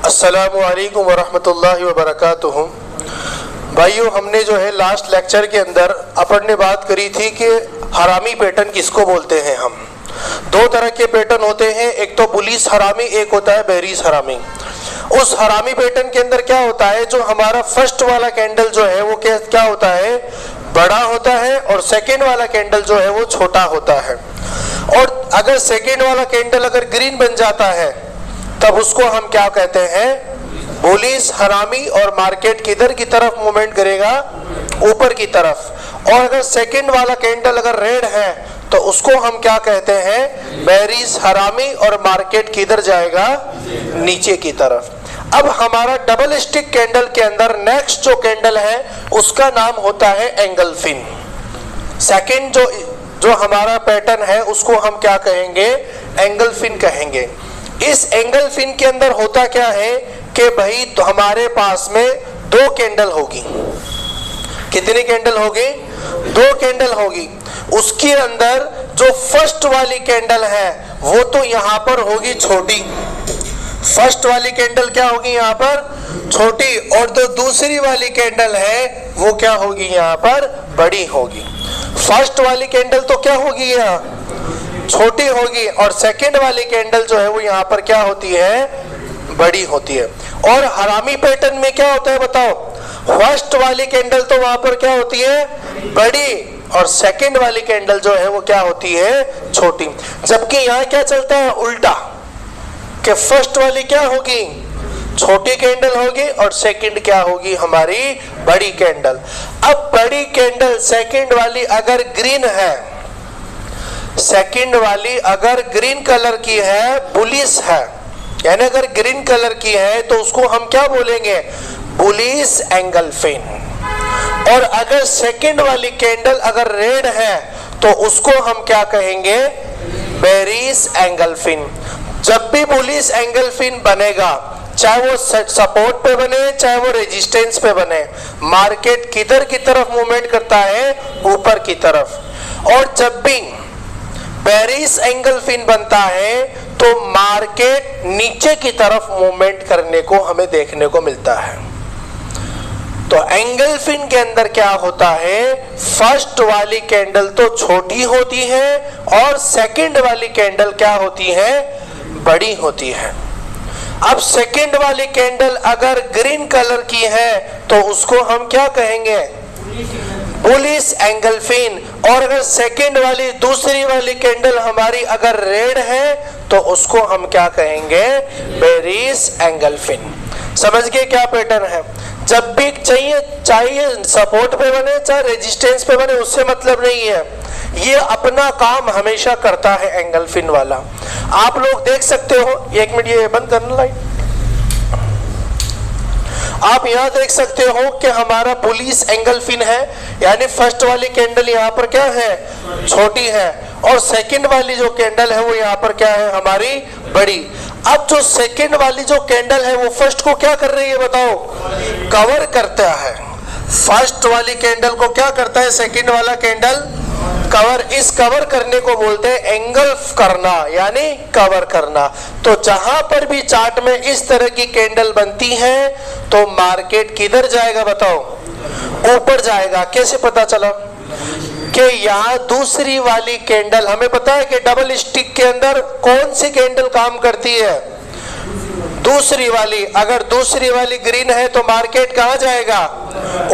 अस्सलामुअलैकुम वरहमतुल्लाहि वबरकातुहू। भाइयों, हमने जो है लास्ट लेक्चर के अंदर अपन ने बात करी थी कि हरामी पैटर्न किसको बोलते हैं। हम दो तरह के पैटर्न होते हैं, एक तो पुलिस हरामी, एक होता है बहरीस हरामी। उस हरामी पैटर्न के अंदर क्या होता है, जो हमारा फर्स्ट वाला कैंडल जो है वो क्या होता है, बड़ा होता है, और सेकेंड वाला कैंडल जो है वो छोटा होता है। और अगर सेकेंड वाला कैंडल अगर ग्रीन बन जाता है तब उसको हम क्या कहते हैं, पुलिस हरामी, और मार्केट किधर की तरफ मूवमेंट करेगा, ऊपर की तरफ। और अगर सेकेंड वाला कैंडल अगर रेड है तो उसको हम क्या कहते हैं, बहरीस हरामी, और मार्केट किधर जाएगा, नीचे की तरफ। अब हमारा डबल स्टिक कैंडल के अंदर नेक्स्ट जो कैंडल है उसका नाम होता है एंगल्फिन। सेकेंड जो हमारा पैटर्न है उसको हम क्या कहेंगे, एंगल्फिन कहेंगे। इस एंगल्फिन के अंदर होता क्या है कि भाई तो हमारे पास में दो कैंडल होगी। कितनी कैंडल होगी, दो कैंडल होगी। उसके अंदर जो फर्स्ट वाली कैंडल है वो तो यहाँ पर होगी छोटी, फर्स्ट वाली कैंडल क्या होगी यहाँ पर, छोटी, और जो दूसरी वाली कैंडल है वो क्या होगी, यहाँ पर बड़ी होगी। फर्स्ट वाली कैंडल तो क्या होगी, यहाँ छोटी होगी, और सेकंड वाली कैंडल जो है वो यहाँ पर क्या होती है, बड़ी होती है। और हरामी पैटर्न में क्या होता है बताओ, फर्स्ट वाली कैंडल तो वहां पर क्या होती है, बड़ी, और सेकंड वाली कैंडल जो है वो क्या होती है, छोटी। जबकि यहाँ क्या चलता है, उल्टा, कि फर्स्ट वाली क्या होगी, छोटी कैंडल होगी, और सेकंड क्या होगी, हमारी बड़ी कैंडल। अब बड़ी कैंडल सेकंड वाली अगर ग्रीन है, सेकंड वाली अगर ग्रीन कलर की है, पुलिस है, यानी अगर ग्रीन कलर की है तो उसको हम क्या बोलेंगे, पुलिस एंगल्फिन। और अगर सेकंड वाली कैंडल अगर रेड है तो उसको हम क्या कहेंगे, बहरीस एंगल्फिन। जब भी पुलिस एंगल्फिन बनेगा, चाहे वो सपोर्ट पे बने चाहे वो रेजिस्टेंस पे बने, मार्केट किधर की तरफ मूवमेंट करता है, ऊपर की तरफ। और जब भी बहरीस एंगल्फिन बनता है तो मार्केट नीचे की तरफ मूवमेंट करने को हमें देखने को मिलता है। तो एंगल्फिन के अंदर क्या होता है, फर्स्ट वाली कैंडल तो छोटी होती है और सेकंड वाली कैंडल क्या होती है, बड़ी होती है। अब सेकंड वाली कैंडल अगर ग्रीन कलर की है तो उसको हम क्या कहेंगे, पुलिस एंगल्फिन। और अगर सेकंड वाली दूसरी वाली कैंडल हमारी अगर रेड है तो उसको हम क्या कहेंगे, बहरीस एंगल्फिन। समझ गए क्या पैटर्न है। जब भी चाहिए सपोर्ट पे बने चाहे रेजिस्टेंस पे बने, उससे मतलब नहीं है, ये अपना काम हमेशा करता है एंगल्फिन वाला। आप लोग देख सकते हो, एक मिनट ये बंद करना लाइट। आप यहाँ देख सकते हो कि हमारा पुलिस एंगल्फिन है, यानी फर्स्ट वाली कैंडल यहाँ पर क्या है, छोटी है, और सेकंड वाली जो कैंडल है वो यहाँ पर क्या है, हमारी बड़ी। अब जो सेकंड वाली जो कैंडल है वो फर्स्ट को क्या कर रही है बताओ, कवर करता है। फर्स्ट वाली कैंडल को क्या करता है, सेकंड वाला कैंडल कवर। इस कवर करने को बोलते हैं एंगल्फ करना, यानी कवर करना। तो जहां पर भी चार्ट में इस तरह की कैंडल बनती है तो मार्केट किधर जाएगा बताओ, ऊपर जाएगा। कैसे पता चला कि यहाँ दूसरी वाली कैंडल, हमें पता है कि डबल स्टिक के अंदर कौन सी कैंडल काम करती है, दूसरी वाली। अगर दूसरी वाली ग्रीन है तो मार्केट कहाँ जाएगा,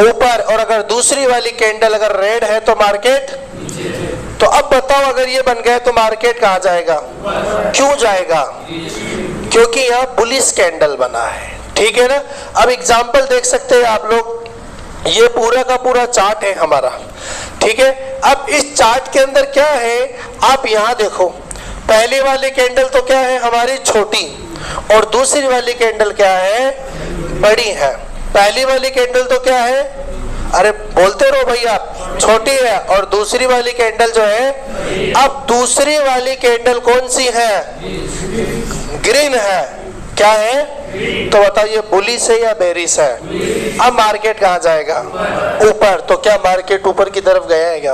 ऊपर। और अगर दूसरी वाली कैंडल अगर रेड है तो मार्केट, तो अब बताओ अगर ये बन गया तो मार्केट कहाँ जाएगा, क्यों जाएगा, क्योंकि यहाँ पुलिस कैंडल बना है। ठीक है ना। अब एग्जांपल देख सकते हैं आप लोग, ये पूरा का पूरा चार्ट है हमारा। ठीक है। अब इस चार्ट के अंदर क्या है, आप यहाँ देखो, पहली वाली कैंडल तो क्या है हमारी छोटी, और दूसरी वाली कैंडल क्या है, बड़ी है। पहली वाली कैंडल तो क्या है, अरे बोलते रहो भैया, छोटी है, और दूसरी वाली कैंडल जो है, अब दूसरी वाली कैंडल कौन सी है, ग्रीन है। क्या है तो बताइए, पुलिस है या बहरीस है। अब मार्केट कहाँ जाएगा, ऊपर। तो क्या मार्केट ऊपर की तरफ गया है क्या।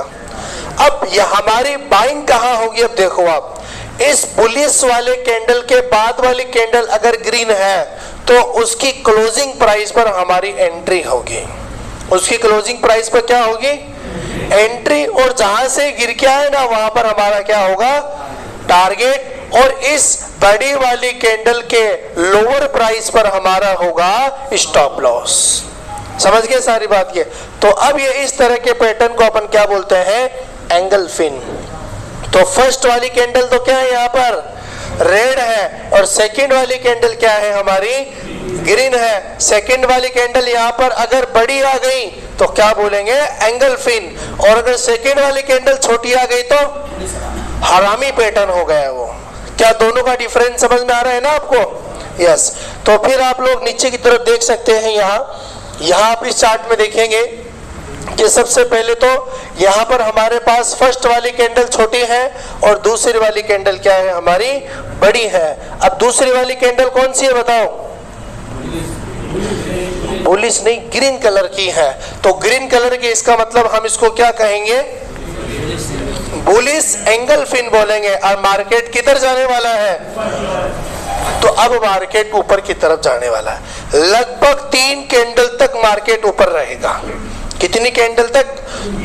अब ये हमारी बाइंग कहाँ होगी, अब देखो आप, इस पुलिस वाले कैंडल के बाद वाली कैंडल अगर ग्रीन है तो उसकी क्लोजिंग प्राइस पर हमारी एंट्री होगी। उसकी क्लोजिंग प्राइस पर क्या होगी? एंट्री। और जहां से गिर के आए ना वहां पर हमारा क्या होगा? टारगेट। और इस बड़ी वाली कैंडल के लोअर प्राइस पर हमारा होगा स्टॉप लॉस। समझ गए सारी बात? ये तो अब ये इस तरह के पैटर्न को अपन क्या बोलते हैं? एंगल्फिन। तो फर्स्ट वाली कैंडल तो क्या है यहाँ पर? रेड है। और सेकंड वाली कैंडल क्या है हमारी? ग्रीन है। सेकंड वाली कैंडल यहाँ पर अगर बड़ी आ गई तो क्या बोलेंगे? एंगल्फिन। और अगर सेकंड वाली कैंडल छोटी आ गई तो हरामी पैटर्न हो गया वो। क्या दोनों का डिफरेंस समझ में आ रहा है ना आपको? यस। तो फिर आप लोग नीचे की तरफ देख सकते हैं। यहाँ आप इस चार्ट में देखेंगे कि सबसे पहले तो यहाँ पर हमारे पास फर्स्ट वाली कैंडल छोटी है और दूसरी वाली कैंडल क्या है? हमारी बड़ी है। अब दूसरी वाली कैंडल कौन सी है बताओ? बुलिश नहीं, ग्रीन कलर की है। तो ग्रीन कलर की, इसका मतलब हम इसको क्या कहेंगे? बुलिश एंगल्फिन बोलेंगे। और मार्केट किधर जाने वाला है? तो अब मार्केट ऊपर की तरफ जाने वाला है। लगभग 3 कैंडल तक मार्केट ऊपर रहेगा। कितनी कैंडल तक?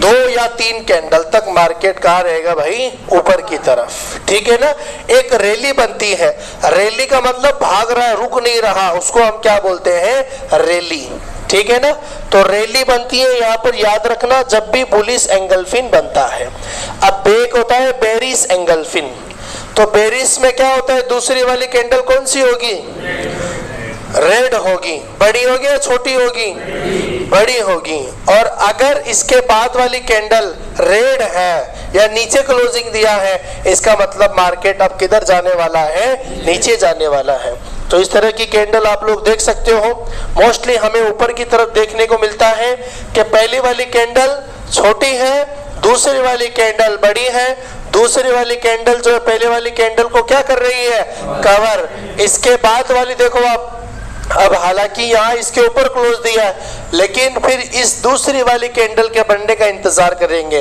2 या 3 कैंडल तक मार्केट कहाँ रहेगा भाई? ऊपर की तरफ। ठीक है ना? एक रैली बनती है। रैली का मतलब भाग रहा है, रुक नहीं रहा, उसको हम क्या बोलते हैं? रैली। ठीक है ना? तो रैली बनती है यहाँ पर, याद रखना, जब भी बुलिश एंगल्फिन बनता है। अब एक होता है बेरिश एंगल्फिन। तो बेरिश में क्या होता है? दूसरी वाली कैंडल कौन सी होगी? रेड होगी। बड़ी होगी या छोटी होगी? बड़ी होगी। और अगर इसके बाद वाली कैंडल रेड है या नीचे क्लोजिंग दिया है, इसका मतलब मार्केट अब किधर जाने वाला है? नीचे जाने वाला है। तो इस तरह की कैंडल आप लोग देख सकते हो। मोस्टली हमें ऊपर की तरफ देखने को मिलता है कि पहली वाली कैंडल छोटी है, दूसरी वाली कैंडल बड़ी है। दूसरी वाली कैंडल जो है पहले वाली कैंडल को क्या कर रही है? कवर। इसके बाद वाली देखो आप, अब हालांकि यहाँ इसके ऊपर क्लोज दिया है, लेकिन फिर इस दूसरी वाली कैंडल के बनने का इंतजार करेंगे।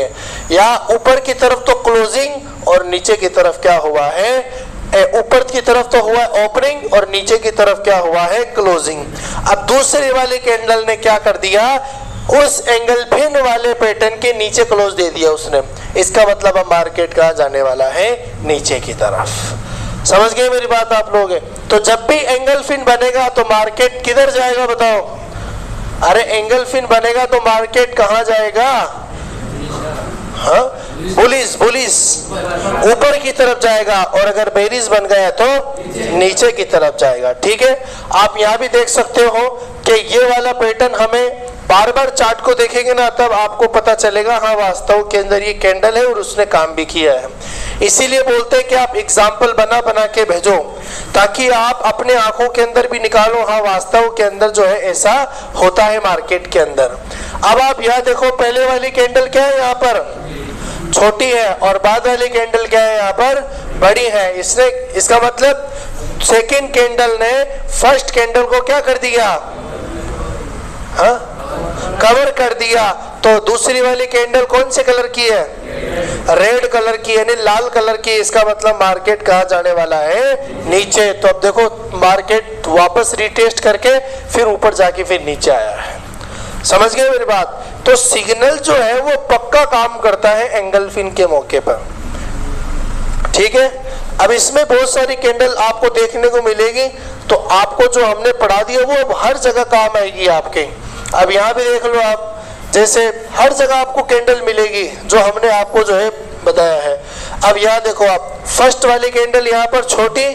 यहाँ ऊपर की तरफ तो क्लोजिंग और नीचे की तरफ क्या हुआ है? ऊपर की तरफ तो हुआ है ओपनिंग और नीचे की तरफ क्या हुआ है? क्लोजिंग। अब दूसरी वाली कैंडल ने क्या कर दिया? उस एंगल्फिन वाले पैटर्न के नीचे क्लोज दे दिया उसने। इसका मतलब अब मार्केट कहाँ जाने वाला है? नीचे की तरफ। समझ गए मेरी बात आप लोग? तो जब भी एंगल्फिन बनेगा तो मार्केट किधर जाएगा बताओ? अरे एंगल्फिन बनेगा तो मार्केट कहाँ जाएगा? हाँ, बुलिश ऊपर की तरफ जाएगा। और अगर बेरिश बन गया तो नीचे की तरफ जाएगा। ठीक है? आप यहाँ भी देख सकते हो कि ये वाला पैटर्न हमें बार बार चार्ट को देखेंगे ना, तब आपको पता चलेगा हाँ वास्तव के अंदर ये कैंडल है और उसने काम भी किया है। इसीलिए बोलते हैं कि आप एग्जाम्पल बना बना के भेजो, ताकि आप अपने आंखों के अंदर भी निकालो हाँ वास्तव के अंदर जो है ऐसा होता है मार्केट के अंदर। अब आप यहाँ देखो, पहले वाली कैंडल क्या है? यहाँ पर छोटी है और बाद वाली कैंडल क्या है? यहाँ पर बड़ी है। इसका मतलब सेकेंड कैंडल ने फर्स्ट कैंडल को क्या कर दिया? हाँ, कवर कर दिया। तो दूसरी वाली कैंडल कौन से कलर की है? रेड कलर की, यानी लाल कलर की। इसका मतलब मार्केट कहाँ जाने वाला है? नीचे। तो अब देखो मार्केट वापस रिटेस्ट करके फिर ऊपर जाके फिर नीचे आया है। समझ गए मेरी बात? तो सिग्नल जो है वो पक्का काम करता है एंगल्फिन के मौके पर। ठीक है? अब इसमें बहुत सारी कैंडल आपको देखने को मिलेगी, तो आपको जो हमने पढ़ा दिया वो अब हर जगह काम आएगी आपके। अब यहाँ भी देख लो आप, जैसे हर जगह आपको कैंडल मिलेगी जो हमने आपको जो है बताया है। अब यहाँ देखो आप, फर्स्ट वाली कैंडल यहाँ पर छोटी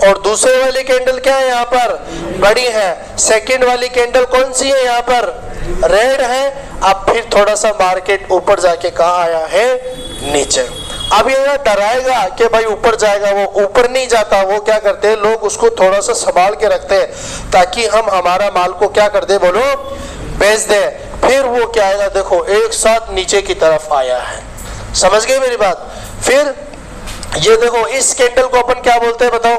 और दूसरे वाली कैंडल क्या है? यहाँ पर बड़ी है। सेकंड वाली कैंडल कौन सी है? यहाँ पर रेड है। अब फिर थोड़ा सा मार्केट ऊपर जाके कहाँ आया है? नीचे। अब ये डराएगा कि भाई ऊपर जाएगा, वो ऊपर नहीं जाता। वो क्या करते हैं लोग, उसको थोड़ा सा संभाल के रखते हैं ताकि हम हमारा माल को क्या कर दे, बोलो, बेच दे। फिर वो क्या आएगा? देखो एक साथ नीचे की तरफ आया है। समझ गए मेरी बात? फिर ये देखो, इस कैंडल को अपन क्या बोलते हैं बताओ?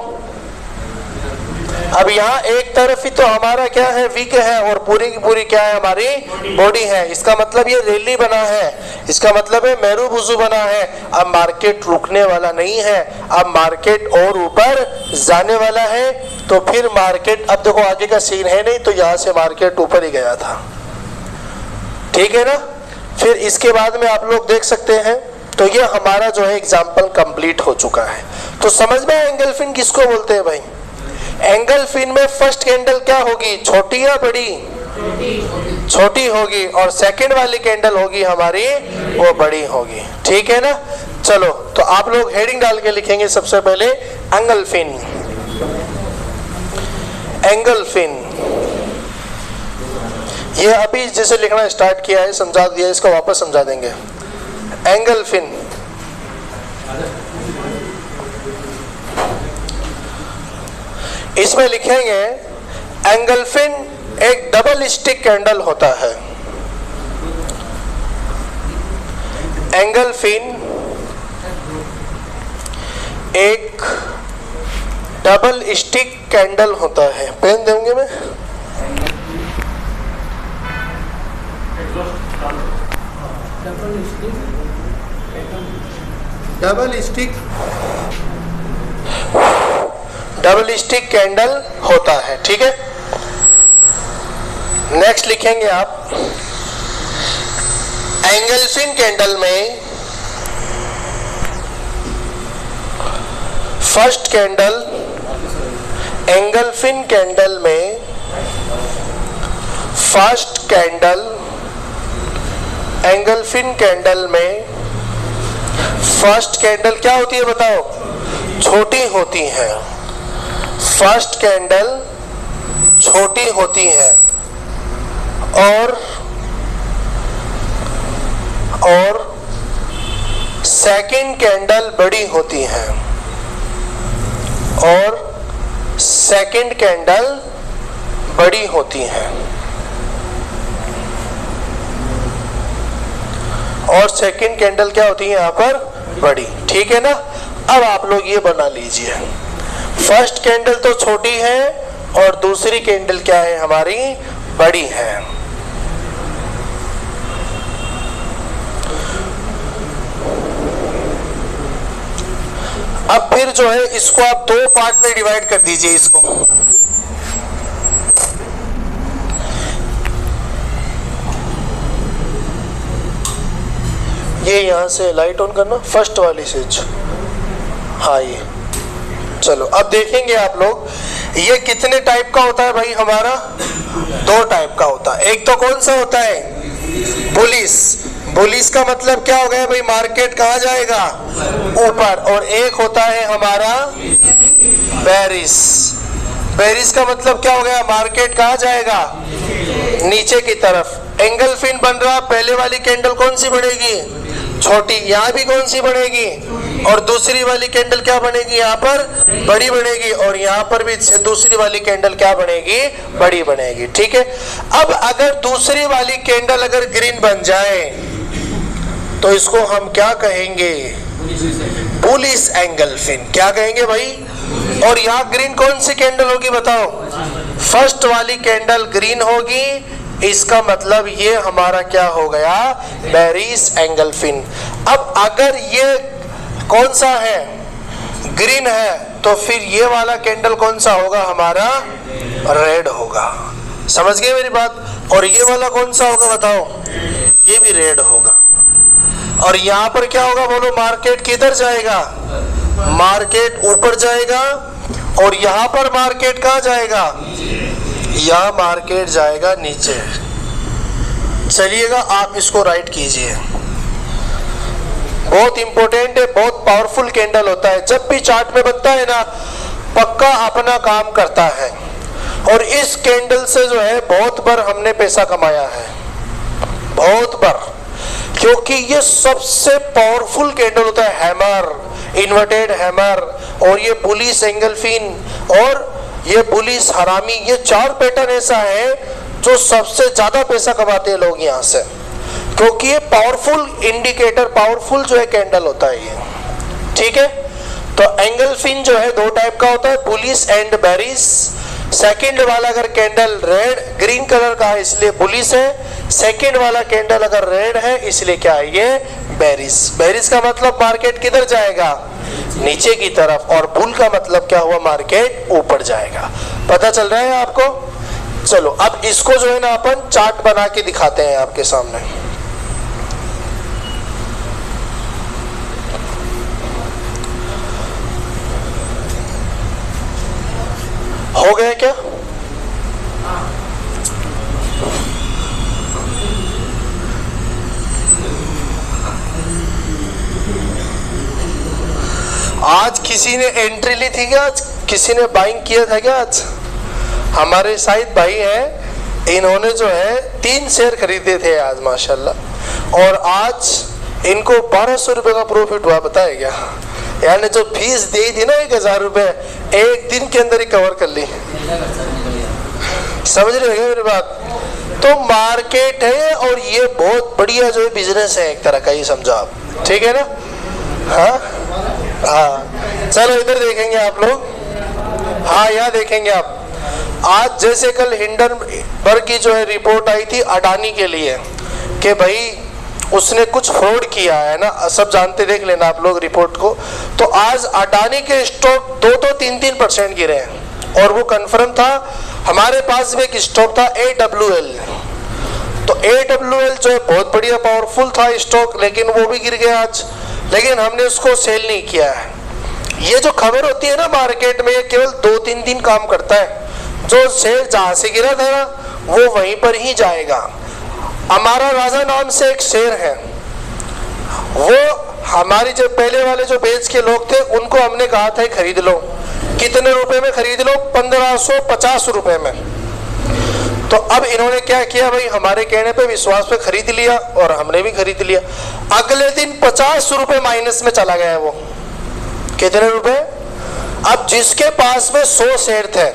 अब यहाँ एक तरफ ही तो हमारा क्या है, वीक है, और पूरी की पूरी क्या है, हमारी बॉडी है। इसका मतलब ये रैली बना है, इसका मतलब है मेरू बुजू बना है। अब मार्केट रुकने वाला नहीं है, अब मार्केट और ऊपर जाने वाला है। तो फिर मार्केट, अब देखो आगे का सीन है नहीं, तो यहाँ से मार्केट ऊपर ही गया था, ठीक है ना। फिर इसके बाद में आप लोग देख सकते हैं, तो ये हमारा जो है एग्जाम्पल कंप्लीट हो चुका है। तो समझ में एंगल फिन किसको बोलते हैं भाई? एंगल फिन में फर्स्ट कैंडल क्या होगी, छोटी या बड़ी? छोटी होगी, और सेकंड वाली कैंडल होगी हमारी, वो बड़ी होगी, ठीक है ना। चलो, तो आप लोग हेडिंग डाल के लिखेंगे सबसे पहले एंगल फिन। एंगल फिन ये अभी जैसे लिखना स्टार्ट किया है, समझा दिया, इसको वापस समझा देंगे। एंगल फिन इसमें लिखेंगे एंगल फिन एक डबल स्टिक कैंडल होता है। एंगल फिन एक डबल स्टिक कैंडल होता है। पेन देंगे मैं, डबल स्टिक कैंडल होता है, ठीक है। नेक्स्ट लिखेंगे आप, एंगल फिन कैंडल में first candle, angle fin candle में first candle, angle fin candle में फर्स्ट कैंडल क्या होती है बताओ? छोटी होती है। फर्स्ट कैंडल छोटी होती है, और सेकंड कैंडल बड़ी होती है, और सेकंड कैंडल बड़ी होती है, और सेकंड कैंडल क्या होती है यहाँ पर? बड़ी, ठीक है ना। अब आप लोग ये बना लीजिए, फर्स्ट कैंडल तो छोटी है और दूसरी कैंडल क्या है हमारी? बड़ी है। अब फिर जो है इसको आप दो पार्ट में डिवाइड कर दीजिए। इसको ये यहां से लाइट ऑन करना, फर्स्ट वाली स्विच, हाँ ये। चलो अब देखेंगे आप लोग, ये कितने टाइप का होता है भाई हमारा? दो टाइप का होता है। एक तो कौन सा होता है? बुलिश। बुलिश का मतलब क्या हो गया भाई? मार्केट कहाँ जाएगा? ऊपर। और एक होता है हमारा बेरिश। बेरिश का मतलब क्या हो गया? मार्केट कहाँ जाएगा? नीचे की तरफ। एंगल फिन बन रहा, पहले वाली कैंडल कौन सी बनेगी? छोटी। यहाँ भी कौन सी बनेगी? और दूसरी वाली कैंडल क्या बनेगी? यहाँ पर बड़ी बनेगी, और यहाँ पर भी दूसरी वाली कैंडल क्या बनेगी? बड़ी बनेगी, ठीक है। अब अगर दूसरी वाली कैंडल अगर ग्रीन बन जाए तो इसको हम क्या कहेंगे? Bullish engulfing. क्या कहेंगे भाई? और यहाँ ग्रीन कौन सी कैंडल होगी बताओ? फर्स्ट वाली कैंडल ग्रीन होगी, इसका मतलब ये हमारा क्या हो गया? Bearish engulfing. अब अगर ये कौन सा है? ग्रीन है, तो फिर ये वाला कैंडल कौन सा होगा हमारा? रेड होगा। समझ गए मेरी बात? और ये वाला कौन सा होगा बताओ? ये भी रेड होगा। और यहाँ पर क्या होगा बोलो? मार्केट किधर जाएगा? मार्केट ऊपर जाएगा। और यहाँ पर मार्केट कहाँ जाएगा? यहाँ मार्केट जाएगा नीचे। चलिएगा आप इसको राइट कीजिए। बहुत इंपॉर्टेंट है, बहुत पावरफुल कैंडल होता है। जब भी चार्ट में बनता है ना, पक्का अपना काम करता है। और इस कैंडल से जो है बहुत बार हमने पैसा कमाया है, बहुत बार, क्योंकि ये सबसे पावरफुल कैंडल होता है। हैमर, इन्वर्टेड हैमर, और ये बुलिश एंगल फिन, और ये बुलिश हरामी, ये चार पैटर्न ऐसा है जो सबसे ज्यादा पैसा कमाते हैं लोग यहाँ से, क्योंकि ये पावरफुल इंडिकेटर, पावरफुल जो है कैंडल होता है ये, ठीक है। तो एंगल फिन जो है दो टाइप का होता है, बुलिश एंड बेरिश। सेकंड वाला अगर कैंडल रेड ग्रीन कलर का है इसलिए बुलिश है, सेकंड वाला कैंडल अगर रेड है इसलिए क्या है ये बेरिश। बेरिश का मतलब मार्केट किधर जाएगा, नीचे की तरफ, और बुल का मतलब क्या हुआ, मार्केट ऊपर जाएगा। पता चल रहा है आपको? चलो अब इसको जो है ना अपन चार्ट बना के दिखाते हैं आपके सामने। हो गया क्या? आज किसी ने एंट्री ली थी क्या? आज किसी ने बाइंग किया था क्या? आज हमारे शायद भाई हैं, इन्होंने जो है 3 शेयर खरीदे थे आज माशाल्लाह, और आज इनको 1200 रुपये का प्रॉफिट हुआ। बताया क्या? यानी जो फीस दी थी ना 1000 रुपये, एक दिन के अंदर ही कवर कर ली। समझ रहे हो मेरी बात? तो मार्केट है और ये बहुत बढ़िया जो है बिजनेस है एक तरह का, ये समझो आप, ठीक है ना? हाँ चलो इधर देखेंगे आप लोग। हाँ यहाँ देखेंगे आप, आज जैसे कल हिंडनबर्ग की जो है रिपोर्ट आई थी अडानी के लिए कि भाई उसने कुछ फ्रॉड किया है ना, सब जानते, देख लेना आप लोग रिपोर्ट को। तो आज अडानी के स्टॉक 2-3% गिरे हैं, और वो कंफर्म था। हमारे पास भी एक स्टॉक था AWL, तो AWL जो है बहुत बढ़िया पावरफुल था स्टॉक, लेकिन वो भी गिर गया आज, लेकिन हमने उसको सेल नहीं किया है। ये जो खबर होती है ना मार्केट में, ये केवल 2-3 दिन काम करता है। जो शेयर जहां से गिरा था ना वो वहीं पर ही जाएगा। हमारा राजा नाम से एक शेर है, वो हमारी जो पहले वाले जो बेच के लोग थे उनको हमने कहा था खरीद लो। कितने रुपए में खरीद लो? 1550 रुपए में। तो अब इन्होंने क्या किया भाई, हमारे कहने पे विश्वास पे खरीद लिया, और हमने भी खरीद लिया। अगले दिन 50 रुपए माइनस में चला गया वो। कितने रुपए? अब जिसके पास में 100 शेयर थे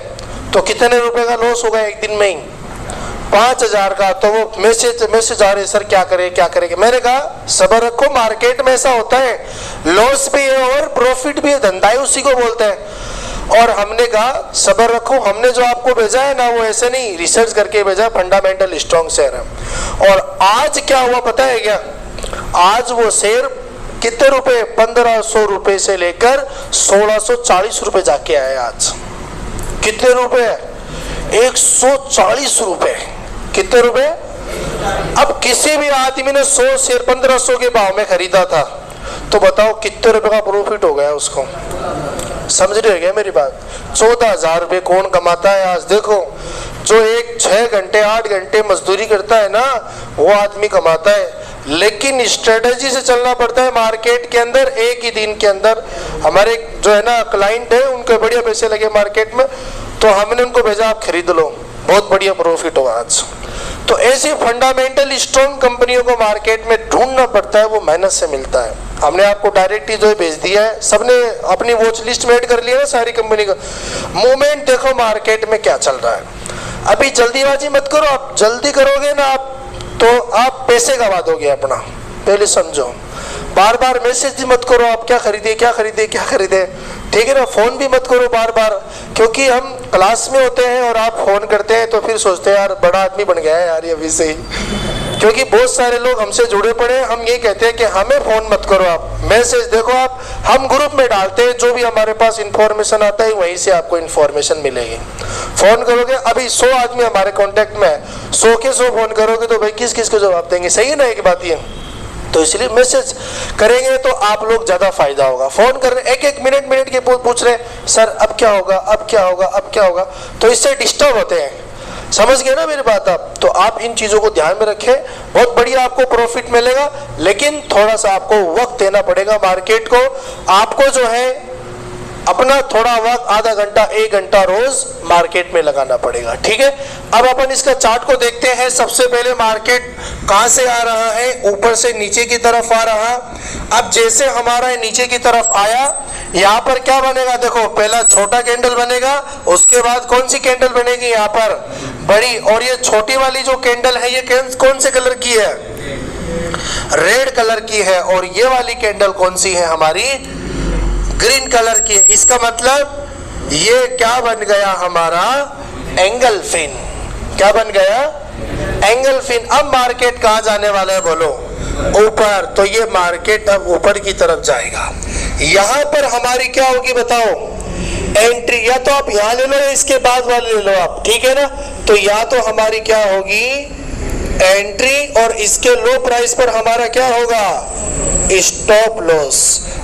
तो कितने रुपए का लॉस होगा एक दिन में ही? 5000 का। तो वो मैसेज आ रहे, सर क्या करें। मैंने कहा सब्र रखो, मार्केट में ऐसा होता है, लॉस भी है और प्रॉफिट भी है, धंधा ही उसी को बोलते हैं। और हमने कहा सब्र रखो, हमने जो आपको भेजा है ना वो ऐसे नहीं रिसर्च करके भेजा, फंडामेंटल स्ट्रॉन्ग शेयर है। और आज क्या हुआ पता है क्या? आज वो शेयर कितने रुपए, 1500 रुपए से लेकर 1640 रुपए जाके आए आज। कितने रुपए? 140 रुपए। कितने रुपए? अब किसी भी आदमी ने 100 शेयर 1500 के भाव में खरीदा था, तो बताओ कितने रुपए का प्रॉफिट हो गया उसको? समझ रहे हो क्या मेरी बात? 14,000 रुपए कौन कमाता है आज? देखो जो एक 6 घंटे 8 घंटे मजदूरी करता है ना वो आदमी कमाता है, लेकिन स्ट्रेटजी से चलना पड़ता है मार्केट के अंदर। एक ही दिन के अंदर हमारे जो है ना क्लाइंट है, उनके बढ़िया पैसे लगे मार्केट में, तो हमने उनको भेजा आप खरीद लो, बहुत बढ़िया प्रॉफिट होगा आज। तो ऐसी फंडामेंटल स्ट्रॉन्ग कंपनियों को मार्केट में ढूंढना पड़ता है, वो मेहनत से मिलता है। हमने आपको डायरेक्ट ही जो है भेज दिया है, सबने अपनी वॉच लिस्ट में ऐड कर लिया ना सारी कंपनी का। मूवमेंट देखो मार्केट में क्या चल रहा है। अभी जल्दीबाजी मत करो, आप जल्दी करोगे ना आप तो आप पैसे गवा दोगे अपना, पहले समझो। बार बार मैसेज मत करो आप क्या खरीदे, ठीक है ना? फोन भी मत करो बार बार, क्योंकि हम क्लास में होते हैं और आप फोन करते हैं तो फिर सोचते हैं यार बड़ा आदमी बन गया है यार ये अभी से ही, क्योंकि बहुत सारे लोग हमसे जुड़े पड़े हैं। हम ये कहते हैं कि हमें फोन मत करो, आप मैसेज देखो, आप हम ग्रुप में डालते हैं, जो भी हमारे पास इंफॉर्मेशन आता है वहीं से आपको इंफॉर्मेशन मिलेगी। फोन करोगे, अभी 100 आदमी हमारे कांटेक्ट में है, 100 के 100 फोन करोगे तो भाई किस किस को जवाब देंगे? सही है ना एक बात ये? तो इसलिए मैसेज करेंगे तो आप लोग ज्यादा फायदा होगा। फोन कर रहे एक मिनट के पूछ रहे सर अब क्या होगा, तो इससे डिस्टर्ब होते हैं। समझ गए ना मेरी बात आप? तो आप इन चीजों को ध्यान में रखें, बहुत बढ़िया आपको प्रॉफिट मिलेगा, लेकिन थोड़ा सा आपको वक्त देना पड़ेगा मार्केट को। आपको जो है अपना थोड़ा वक्त, आधा घंटा 1 घंटा रोज मार्केट में लगाना पड़ेगा, ठीक है? अब अपन इसका चार्ट को देखते हैं। सबसे पहले मार्केट कहां से आ रहा है? ऊपर से नीचे की तरफ आ रहा। अब जैसे हमारा नीचे की तरफ आया, यहाँ पर क्या बनेगा? देखो पहला छोटा कैंडल बनेगा, उसके बाद कौन सी कैंडल बनेगी? यहाँ पर बड़ी। और ये छोटी वाली जो कैंडल है ये कौन से कलर की है? रेड कलर की है। और ये वाली कैंडल कौन सी है? हमारी ग्रीन कलर की है। इसका मतलब ये क्या बन गया? हमारा एंगल्फिन। क्या बन गया? एंगल्फिन। अब मार्केट कहाँ जाने वाला है बोलो? ऊपर। तो ये मार्केट अब ऊपर की तरफ जाएगा। यहां पर हमारी क्या होगी बताओ? एंट्री। या तो आप यहां ले लो या इसके बाद वाले ले लो आप, ठीक है ना? तो या तो हमारी क्या होगी? एंट्री, और इसके लो प्राइस पर हमारा क्या होगा? Stop loss.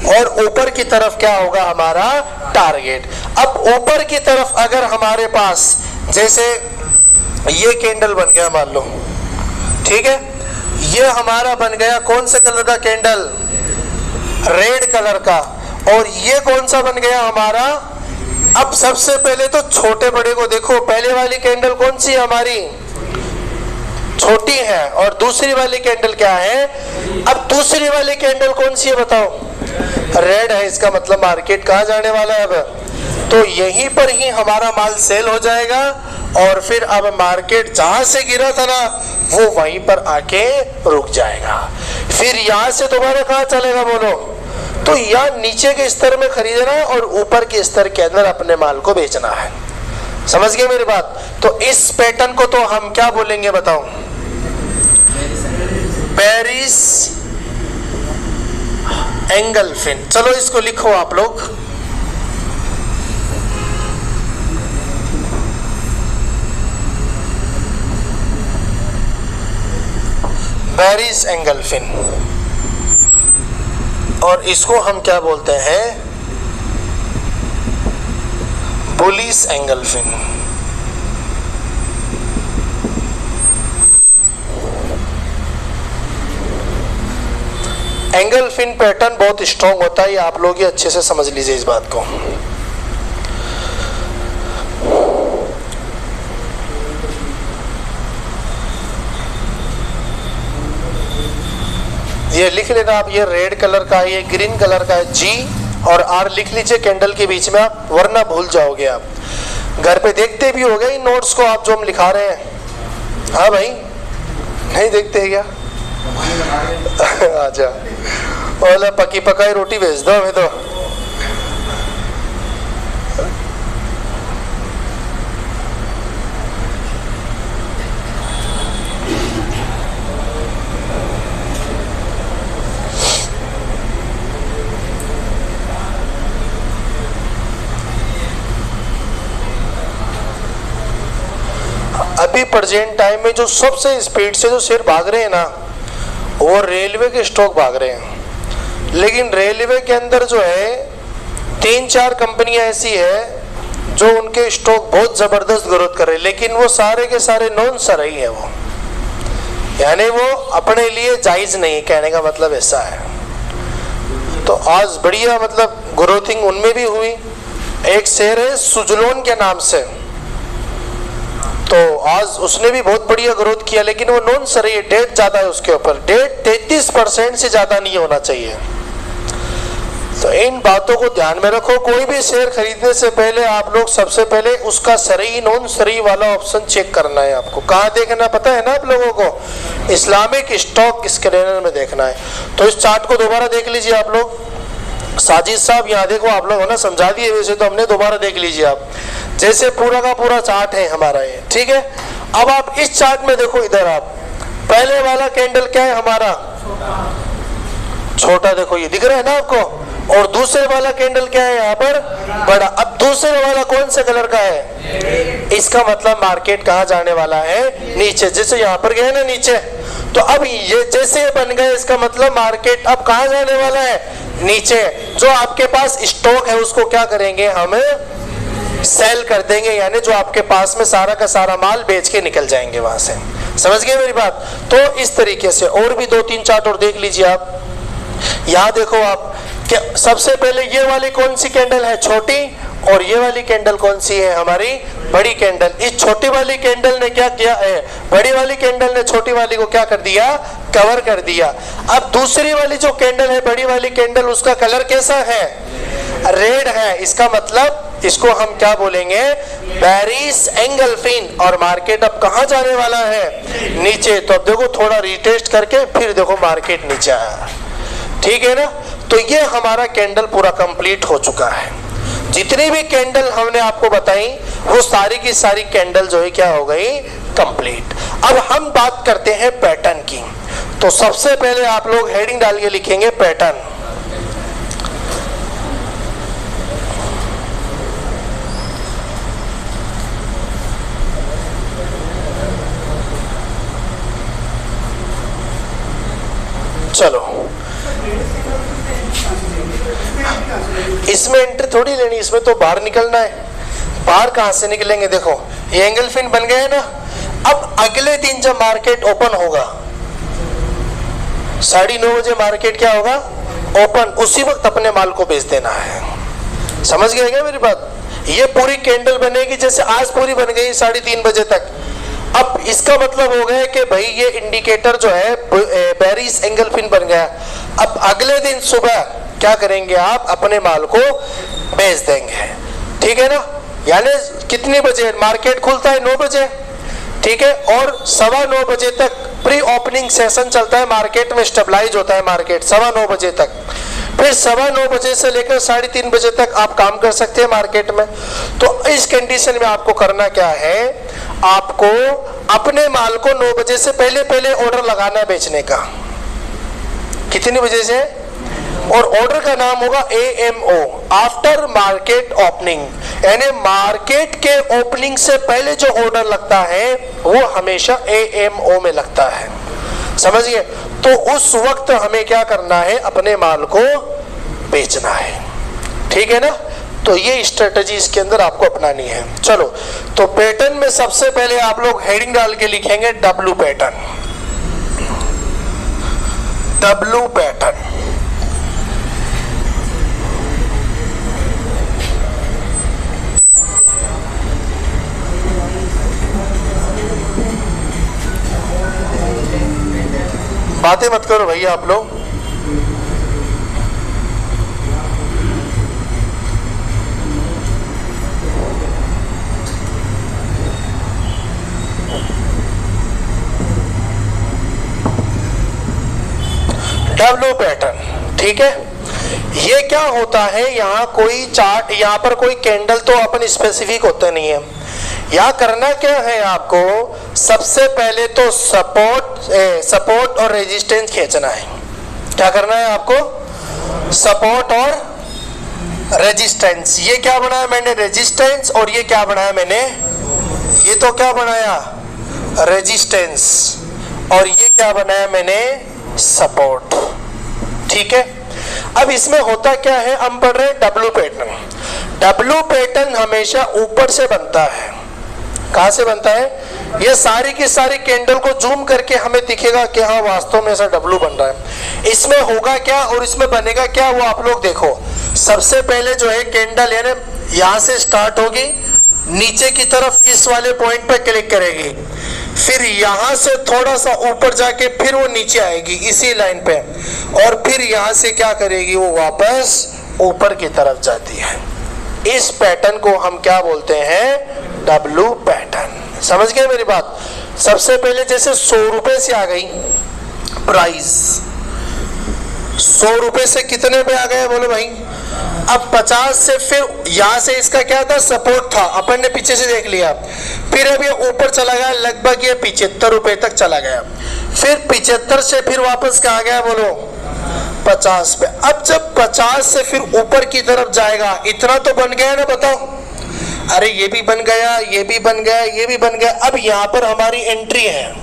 और ऊपर की तरफ क्या होगा? हमारा टारगेट। अब ऊपर की तरफ अगर हमारे पास जैसे ये कैंडल बन गया मान लो, ठीक है, ये हमारा बन गया कौन से कलर का कैंडल? रेड कलर का। और ये कौन सा बन गया हमारा? अब सबसे पहले तो छोटे बड़े को देखो। पहले वाली कैंडल कौन सी है हमारी? छोटी है। और दूसरी वाली कैंडल क्या है? अब दूसरी वाली कैंडल कौन सी है बताओ? रेड है। इसका मतलब मार्केट कहाँ जाने वाला है अब? तो यहीं पर ही हमारा माल सेल हो जाएगा। और फिर अब मार्केट जहां से गिरा था ना वो वहीं पर आके रुक जाएगा। फिर यहां से दोबारा कहाँ चलेगा बोलो? तो यहाँ नीचे के स्तर में खरीदना है और ऊपर के स्तर के अंदर अपने माल को बेचना है। समझ गए मेरी बात? तो इस पैटर्न को तो हम क्या बोलेंगे बताओ? पेरिस एंगल्फिन। चलो इसको लिखो आप लोग। पेरिस एंगल्फिन। और इसको हम क्या बोलते हैं? बुलिश एंगल्फिन। एंगल्फिन पैटर्न बहुत स्ट्रॉन्ग होता है, ये आप लोग ही अच्छे से समझ लीजिए इस बात को। ये लिख लेना आप, ये रेड कलर का है, ये ग्रीन कलर का है, जी और आर लिख लीजिए कैंडल के बीच में आप, वरना भूल जाओगे आप। घर पे देखते भी होगे इन नोट्स को आप जो हम लिखा रहे हैं। हाँ भाई, नहीं देखते हैं क्या? अच्छा, बोला पकी पकाई रोटी भेज दो हमें तो। अभी प्रेजेंट टाइम में जो सबसे स्पीड से जो शेयर भाग रहे हैं ना, वो रेलवे के स्टॉक भाग रहे हैं। लेकिन रेलवे के अंदर जो है 3-4 कंपनियां ऐसी है जो उनके स्टॉक बहुत जबरदस्त ग्रोथ कर रहे हैं, लेकिन वो सारे के सारे नॉन सराई है वो, यानी वो अपने लिए जायज नहीं, कहने का मतलब ऐसा है। तो आज बढ़िया मतलब ग्रोथिंग उनमें भी हुई। एक शेयर है सुजलोन के नाम से, तो आज उसने भी बहुत बढ़िया ग्रोथ किया, लेकिन वो नॉन सही है, डेट ज्यादा है उसके ऊपर, डेट 33% से ज्यादा नहीं होना चाहिए। तो इन बातों को ध्यान में रखो। कोई भी शेयर खरीदने से पहले आप लोग सबसे पहले उसका सही नॉन सही वाला ऑप्शन चेक करना है। आपको कहाँ देखना पता है ना आप लोगों को? इस्लामिक स्टॉक स्कैनर में देखना है। तो इस चार्ट को दोबारा देख लीजिए आप लोग। साजिद साहब यहाँ देखो, आप लोग है ना समझा दिए, वैसे तो हमने, दोबारा देख लीजिए आप। जैसे पूरा का पूरा चार्ट है हमारा ये, ठीक है। अब आप इस चार्ट में देखो, इधर आप पहले वाला कैंडल क्या है हमारा? छोटा, देखो ये दिख रहा है ना आपको। और दूसरे वाला कैंडल क्या है यहाँ पर? बड़ा। अब दूसरे वाला कौन से कलर का है? इसका मतलब मार्केट कहाँ जाने वाला है? नीचे। जैसे यहाँ पर गए ना नीचे, तो अब ये जैसे बन गए, इसका मतलब मार्केट अब कहाँ जाने वाला है? नीचे। जो आपके पास स्टॉक है उसको क्या करेंगे हम? सेल कर देंगे, यानी जो आपके पास में सारा का सारा माल बेच के निकल जाएंगे वहां से। समझ गए मेरी बात? तो इस तरीके से और भी 2-3 चार्ट और देख लीजिए आप। यहाँ देखो आप, क्या सबसे पहले ये वाली कौन सी कैंडल है? छोटी। और ये वाली कैंडल कौन सी है? हमारी बड़ी कैंडल। इस छोटी वाली कैंडल ने क्या किया है? बड़ी वाली कैंडल ने छोटी वाली को क्या कर दिया? कवर कर दिया। अब दूसरी वाली जो कैंडल है, बड़ी वाली कैंडल, उसका कलर कैसा है? रेड है। इसका मतलब इसको हम क्या बोलेंगे? पेरिस एंगल्फिन। और मार्केट अब कहाँ जाने वाला है? नीचे। तो अब देखो थोड़ा रिटेस्ट करके फिर देखो मार्केट नीचे आया, ठीक है ना। तो ये हमारा कैंडल पूरा कंप्लीट हो चुका है। जितनी भी कैंडल हमने आपको बताई वो सारी की सारी कैंडल जो है क्या हो गई, कंप्लीट। अब हम बात करते हैं पैटर्न की। तो सबसे पहले आप लोग हेडिंग डाल के लिखेंगे पैटर्न। चलो, इसमें एंट्री थोड़ी लेनी, इसमें तो बाहर निकलना है। बाहर कहां से निकलेंगे? देखो ये एंगल फिन बन गया है ना। अब अगले दिन जब मार्केट ओपन होगा, 9:30 बजे मार्केट क्या होगा, ओपन, उसी वक्त अपने माल को बेच देना है। समझ गए क्या मेरी बात? ये पूरी कैंडल बनेगी जैसे आज पूरी बन गई 3:30 बजे तक। अब इसका मतलब हो गया कि भाई ये इंडिकेटर जो है बेरिश एंगल फिन बन गया। अब अगले दिन सुबह क्या करेंगे आप, अपने माल को बेच देंगे, ठीक है ना। यानी कितने बजे मार्केट खुलता है? 9 बजे, ठीक है। और 9:15 बजे तक प्री ओपनिंग सेशन चलता है, मार्केट में स्टेबलाइज होता है मार्केट 9:15 बजे तक। फिर 9:15 बजे से लेकर 3:30 बजे तक आप काम कर सकते हैं मार्केट में। तो इस कंडीशन में आपको करना क्या है, आपको अपने माल को 9 बजे से पहले पहले ऑर्डर लगाना है बेचने का। कितनी बजे से? और ऑर्डर का नाम होगा AMO, आफ्टर मार्केट ओपनिंग। यानी मार्केट के ओपनिंग से पहले जो ऑर्डर लगता है वो हमेशा AMO में लगता है। समझिए? तो उस वक्त हमें क्या करना है, अपने माल को बेचना है, ठीक है ना। तो ये स्ट्रेटजी इसके अंदर आपको अपनानी है। चलो, तो पैटर्न में सबसे पहले आप लोग हेडिंग डाल के लिखेंगे W पैटर्न। W पैटर्न, बातें मत करो भैया आप लोग। W पैटर्न, ठीक है। ये क्या होता है, यहाँ कोई चार्ट, यहाँ पर कोई कैंडल तो अपन स्पेसिफिक होते नहीं है। यहाँ करना क्या है आपको, सबसे पहले तो सपोर्ट और रेजिस्टेंस खींचना है। क्या करना है आपको? सपोर्ट और रेजिस्टेंस। ये क्या बनाया मैंने? रेजिस्टेंस। और ये क्या बनाया मैंने? ये तो क्या बनाया? रेजिस्टेंस। और ये क्या बनाया मैंने? सपोर्ट, ठीक है। अब इसमें होता क्या है, हम पढ़ रहे हैं W पैटर्न। W पैटर्न हमेशा ऊपर से बनता है। कहां से बनता है? ये सारी की सारी कैंडल को जूम करके हमें दिखेगा कि हाँ वास्तव में ऐसा W बन रहा है। इसमें होगा क्या और इसमें बनेगा क्या, वो आप लोग देखो। सबसे पहले जो है कैंडल यानी यहां से स्टार्ट होगी, नीचे की तरफ इस वाले पॉइंट पे क्लिक करेगी, फिर यहां से थोड़ा सा ऊपर जाके फिर वो नीचे आएगी इसी लाइन पे, और फिर यहां से क्या करेगी, वो वापस ऊपर की तरफ जाती है। इस पैटर्न को हम क्या बोलते हैं? W pattern. समझ गए मेरी बात? सबसे पहले जैसे 100 रुपए से आ गई प्राइस, 100 रुपए से कितने पे आ गए बोलो भाई? अब 50 से फिर यहां से इसका क्या था? सपोर्ट था, अपन ने पीछे से देख लिया। फिर अब ये ऊपर चला गया, लगभग ये 75 रुपए तक चला गया। फिर 75 से फिर वापस कहाँ गया बोलो? 50 पे। अब जब 50 से फिर ऊपर की तरफ जाएगा, इतना तो बन गया ना, बताओ। अरे ये भी बन गया, ये भी बन गया, ये भी बन गया। अब यहाँ पर हमारी एंट्री है,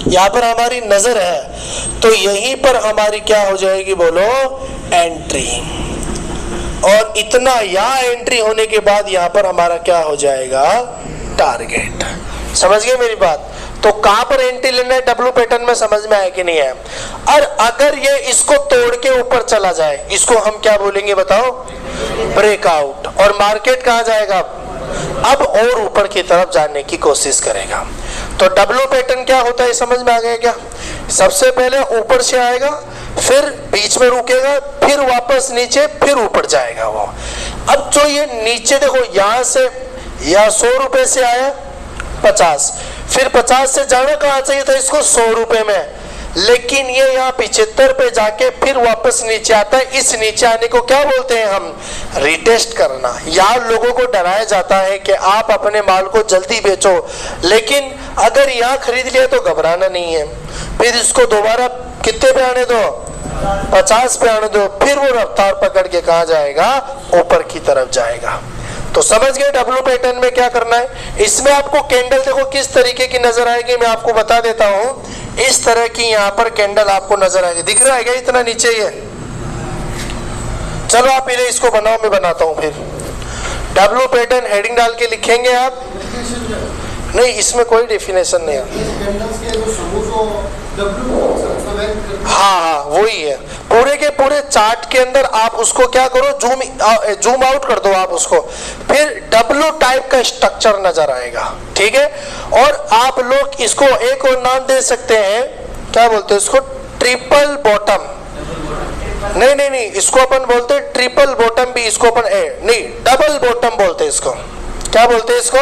यहाँ पर हमारी नजर है, तो यहीं पर हमारी क्या हो जाएगी बोलो? एंट्री। और इतना यहाँ एंट्री होने के बाद यहाँ पर हमारा क्या हो जाएगा? टारगेट। समझ गए मेरी बात? तो कहां पर एंट्री लेना है W पैटर्न में, समझ में आया कि नहीं है? और अगर ये इसको तोड़ के ऊपर चला जाए, इसको हम क्या बोलेंगे बताओ? ब्रेकआउट। और मार्केट कहां जाएगा? अब और ऊपर की तरफ जाने की कोशिश करेगा। तो W पैटर्न क्या होता है, समझ में आ गया क्या? सबसे पहले ऊपर से आएगा, फिर बीच में रुकेगा, फिर वापस नीचे, फिर ऊपर जाएगा वो। अब जो ये नीचे देखो, यहां से या 100 रुपए से आया 50, फिर 50 से जाना कहां चाहिए था इसको? 100 रुपए में। लेकिन ये यहाँ 75 पे जाके फिर वापस नीचे आता है। इस नीचे आने को क्या बोलते हैं हम? रिटेस्ट करना। यहाँ लोगों को डराया जाता है कि आप अपने माल को जल्दी बेचो, लेकिन अगर यहाँ खरीद लिया तो घबराना नहीं है, फिर इसको दोबारा कितने पे आने दो? 50 पे आने दो, फिर वो रफ्तार पकड़ के कहाँ जाएगा? ऊपर की तरफ जाएगा। तो समझ गए डब्ल्यू पैटर्न में क्या करना है। इसमें आपको कैंडल देखो किस तरीके की नजर आएगी, मैं आपको बता देता हूं। इस तरह की यहाँ पर कैंडल आपको नजर आएगी। दिख रहा है क्या इतना नीचे? ये चलो आप पहले इसको बनाओ, मैं बनाता हूं। फिर डब्ल्यू पैटर्न हेडिंग डाल के लिखेंगे आप। नहीं, इसमें कोई डेफिनेशन नहीं है। हाँ, वही है। पूरे के पूरे चार्ट के अंदर आप उसको क्या करो? जूम आउट कर दो आप उसको, फिर डब्ल्यू टाइप का स्ट्रक्चर नजर आएगा। ठीक है, और आप लोग इसको एक और नाम दे सकते हैं, क्या बोलते हैं इसको? Triple bottom. नहीं, इसको अपन बोलते हैं ट्रिपल बॉटम भी। इसको अपन नहीं, डबल बॉटम बोलते हैं इसको। क्या बोलते हैं इसको?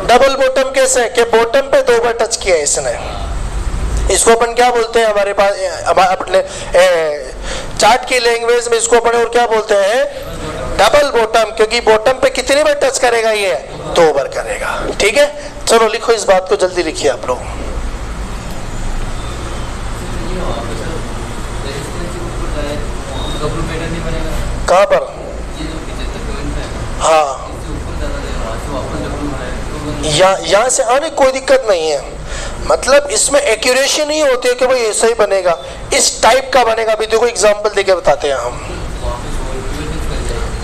Double bottom. कैसे? कि बॉटम पे 2 बार टच किया इसने। इसको अपन क्या बोलते हैं? हमारे पास अपने चार्ट की लैंग्वेज में इसको अपन और क्या बोलते हैं? डबल बॉटम, क्योंकि बॉटम पे कितनी बार टच करेगा? ये 2 बार करेगा। ठीक है, चलो लिखो इस बात को, जल्दी लिखिए आप लोग। कहाँ पर? हाँ, यहाँ से आने कोई दिक्कत नहीं है। मतलब इसमें एक्यूरेसी नहीं होती है कि भाई ऐसा ही बनेगा, इस टाइप का बनेगा। अभी देखो एग्जांपल देके बताते हैं हम।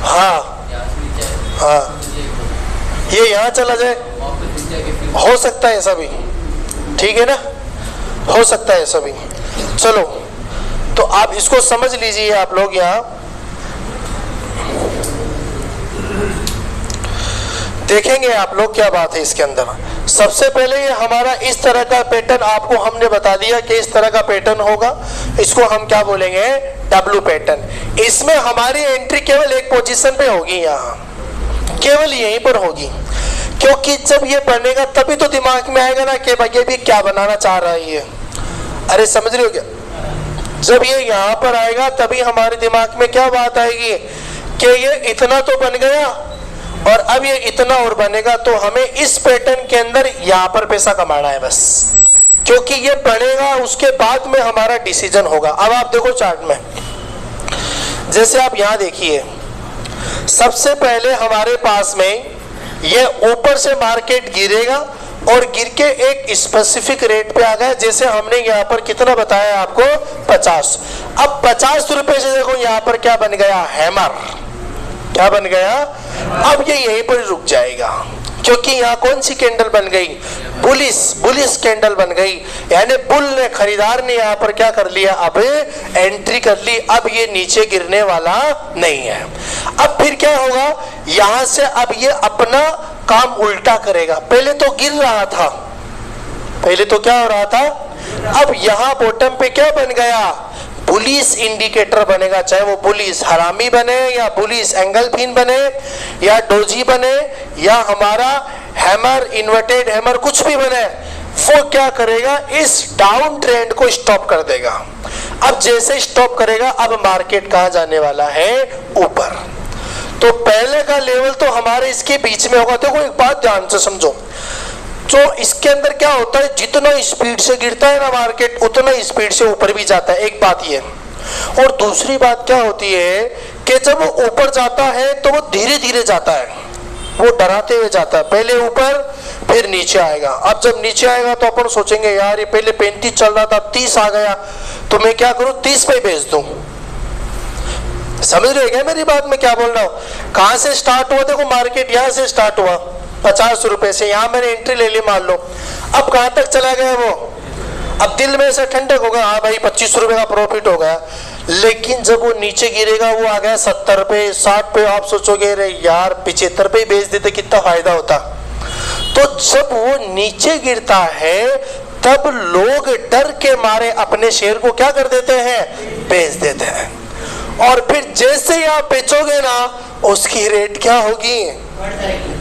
हाँ, ये यहाँ चला जाए, हो सकता है ऐसा भी। ठीक है ना, हो सकता है ऐसा भी। चलो, तो आप इसको समझ लीजिए आप लोग। यहाँ देखेंगे आप लोग क्या बात है इसके अंदर। सबसे पहले ये हमारा इस तरह का पैटर्न आपको हमने बता दिया कि इस तरह का पैटर्न होगा। इसको हम क्या बोलेंगे? W pattern. इसमें हमारी एंट्री केवल एक पोजीशन पे होगी, यहाँ केवल यहीं पर होगी, क्योंकि जब ये बनेगा तभी तो दिमाग में आएगा ना कि भाई ये भी क्या बनाना चाह रहा है ये। अरे समझ रहे हो क्या? जब ये यहाँ पर आएगा तभी हमारे दिमाग में क्या बात आएगी कि ये इतना तो बन गया और अब ये इतना और बनेगा, तो हमें इस पैटर्न के अंदर यहाँ पर पैसा कमाना है बस, क्योंकि ये बढ़ेगा उसके बाद में हमारा डिसीजन होगा। अब आप देखो चार्ट में, जैसे आप यहाँ देखिए, सबसे पहले हमारे पास में ये ऊपर से मार्केट गिरेगा और गिर के एक स्पेसिफिक रेट पे आ गया। जैसे हमने यहाँ पर कितना बताया आपको? 50। अब 50 रुपए से देखो यहाँ पर क्या बन गया? हैमर। क्या बन गया? अब ये यहीं पर रुक जाएगा, क्योंकि यहाँ कौन सी कैंडल बन गई? बुलिश कैंडल बन गई। यानी बुल ने, खरीदार ने यहाँ पर क्या कर लिया? अब एंट्री कर ली। अब ये नीचे गिरने वाला नहीं है। अब फिर क्या होगा? यहाँ से अब ये अपना काम उल्टा करेगा। पहले तो गिर रहा था, पहले तो क्या हो रहा था? अब यहाँ बॉटम पे क्या बन गया? बुलिश इंडिकेटर बनेगा। चाहे वो बुलिश हरामी बने या बुलिश एंगलफिन बने या डोजी बने या हमारा हैमर, इन्वर्टेड हैमर, कुछ भी बने, वो क्या करेगा? इस डाउन ट्रेंड को स्टॉप कर देगा। अब जैसे स्टॉप करेगा, अब मार्केट कहाँ जाने वाला है? ऊपर। तो पहले का लेवल तो हमारे इसके बीच में होगा। देखो एक बात ध्यान से समझो, जो इसके अंदर क्या होता है, जितना स्पीड से गिरता है ना मार्केट, उतना स्पीड से ऊपर भी जाता है। एक बात ये, और दूसरी बात क्या होती है कि जब वो ऊपर जाता है तो वो धीरे धीरे जाता है, वो डराते हुए जाता है। पहले ऊपर फिर नीचे आएगा। अब जब नीचे आएगा तो अपन सोचेंगे यार ये पहले 35 चल रहा था, 30 आ गया, तो मैं क्या करूं? 30 पे बेच दूं। समझ रहे हो क्या मेरी बात में क्या बोल रहा हूँ? कहां से स्टार्ट हुआ? देखो मार्केट यहाँ से स्टार्ट हुआ 50 रुपए से, यहाँ मैंने एंट्री ले ली मान लो। अब कहां तक चला गया वो? अब दिल में से ठंडक होगा, हाँ भाई 25 रुपए का प्रॉफिट हो गया। लेकिन जब वो नीचे गिरेगा, वो आ गया 70 पे, 60 पे, आप सोचोगे अरे यार 75 पे ही बेच देते कितना फायदा होता। तो जब वो नीचे गिरता है तब लोग डर के मारे अपने शेयर को क्या कर देते हैं? बेच देते हैं। और फिर जैसे ही आप बेचोगे ना, उसकी रेट क्या होगी?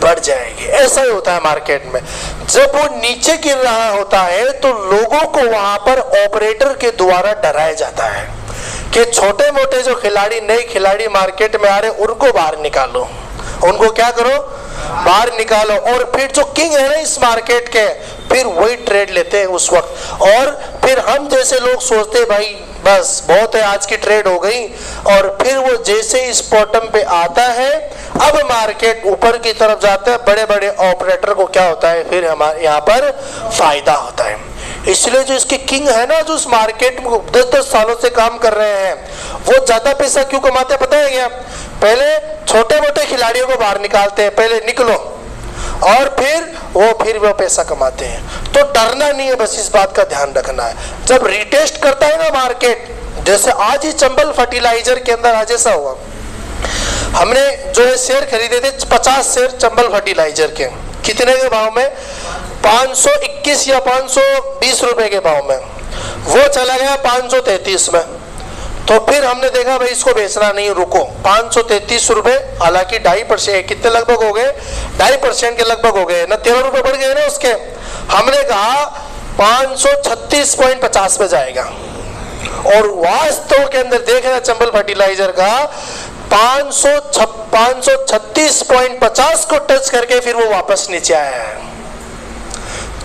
बढ़ जाएगी। ऐसा ही होता है मार्केट में, जब वो नीचे गिर रहा होता है तो लोगों को वहां पर ऑपरेटर के द्वारा डराया जाता है कि छोटे मोटे जो खिलाड़ी, नए खिलाड़ी मार्केट में आ रहे, उनको बाहर निकालो, उनको क्या करो, बाहर निकालो। और फिर जो किंग है ना इस मार्केट के, फिर वही ट्रेड लेते हैं उस वक्त। और फिर हम जैसे लोग सोचते हैं भाई बस बहुत है, आज की ट्रेड हो गई, और फिर वो जैसे इस बॉटम पे आता है, अब मार्केट ऊपर की तरफ जाता है, बड़े बड़े ऑपरेटर को क्या होता है, फिर हमारे यहाँ पर फायदा होता है। इसलिए जो इसके किंग है ना, जो उस मार्केट में 10-10 सालों से काम कर रहे हैं, वो ज्यादा पैसा क्यों कमाते हैं पता है क्या? पहले छोटे मोटे खिलाड़ियों को बाहर निकालते हैं, पहले निकलो, और फिर वो पैसा कमाते हैं। तो डरना नहीं है, बस इस बात का ध्यान रखना है। जब रिटेस्ट करता है ना मार्केट, जैसे आज ही चंबल फर्टिलाइजर के अंदर आज ऐसा हुआ, हमने जो है शेयर खरीदे थे 50 शेयर चंबल फर्टिलाइजर के, कितने के भाव में? 521 या 520 रुपए के भाव में। वो चला गया 533 में। तो फिर हमने देखा भाई इसको बेचना नहीं, रुको, 533 रुपए, हालांकि 2.5% कितने लगभग हो गए, 2.5% के लगभग हो गए ना, 13 रुपए बढ़ गए ना उसके। हमने कहा 536.50 पे जाएगा, और वास्तव के अंदर देखना चंबल फर्टिलाइजर का 536.50 को टच करके फिर वो वापस नीचे आया है।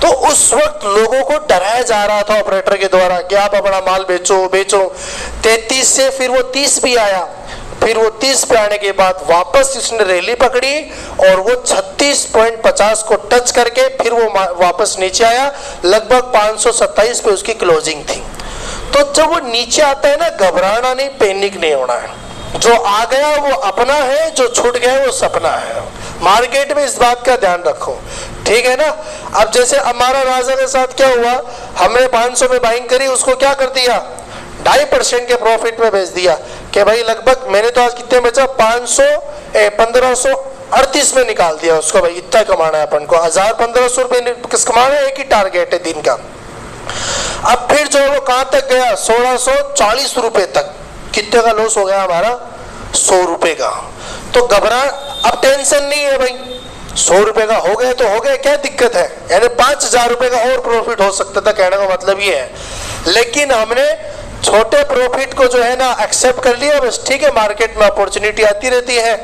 तो उस वक्त लोगों को डराया जा रहा था ऑपरेटर के द्वारा कि आप अपना माल बेचो बेचो। 33 से फिर वो 30 भी आया, फिर वो 30 पे आने के बाद वापस इसने रैली पकड़ी और वो 36.50 को टच करके फिर वो वापस नीचे आया, लगभग 527 पे उसकी क्लोजिंग थी। तो जब वो नीचे आता है ना, घबराना नहीं, पैनिक नहीं होना है। जो आ गया वो अपना है, जो छूट गया वो सपना है। मार्केट में इस बात का ध्यान रखो, ठीक है ना। अब जैसे हमारा राजा के साथ क्या हुआ, हमने 500 में बाइंग करी, उसको क्या कर दिया, 2.5% के प्रॉफिट में बेच दिया कि भाई लगभग मैंने तो आज कितने बेचा, 1538 में निकाल दिया उसको। भाई इतना कमाना है अपन को, 1000-1500 रुपए किस कमाना है, एक ही टारगेट है दिन का। अब फिर जो वो कहां तक गया, 1640 रुपए तक। कितने का लॉस हो गया हमारा, 100 रुपए का। तो घबरा, अब टेंशन नहीं है भाई, 100 रुपए का हो गए तो हो गए, क्या दिक्कत है, यानी 5000 रुपए का और प्रॉफिट हो सकता था, कहने का मतलब ये है। लेकिन हमने छोटे प्रॉफिट को जो है ना एक्सेप्ट कर लिया, बस ठीक है, मार्केट में अपॉर्चुनिटी आती रहती है।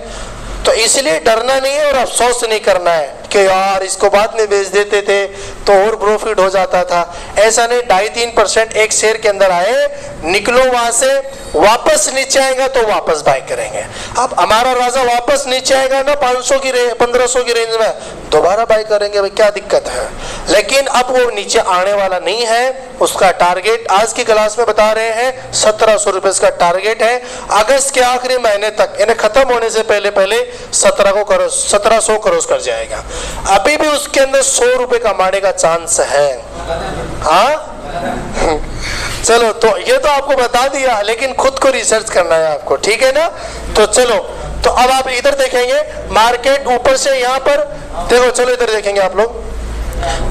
तो इसलिए डरना नहीं है और अफसोस नहीं करना है कि यार इसको बाद में बेच देते थे तो और प्रॉफिट हो जाता था। ऐसा नहीं, 2.5-3% एक शेयर के अंदर आए, निकलो वहां से, वापस नीचे आएगा तो वापस बाय करेंगे। अब हमारा राजा वापस नीचे आएगा ना 500 की 1500 की रेंज में, दोबारा बाय करेंगे, भाई क्या दिक्कत है। लेकिन अब वो नीचे आने वाला नहीं है, उसका टारगेट आज की क्लास में बता रहे हैं 1700 रुपए का टारगेट है। अगस्त के आखिरी महीने तक, यानी खत्म होने से पहले 1700 क्रॉस कर जाएगा। अभी भी उसके अंदर 100 रुपए कमाने का चांस है। हाँ चलो, तो ये तो आपको बता दिया, लेकिन खुद को रिसर्च करना है आपको, ठीक है ना। तो चलो, तो अब आप इधर देखेंगे मार्केट ऊपर से यहाँ पर देखो, चलो इधर देखेंगे आप लोग।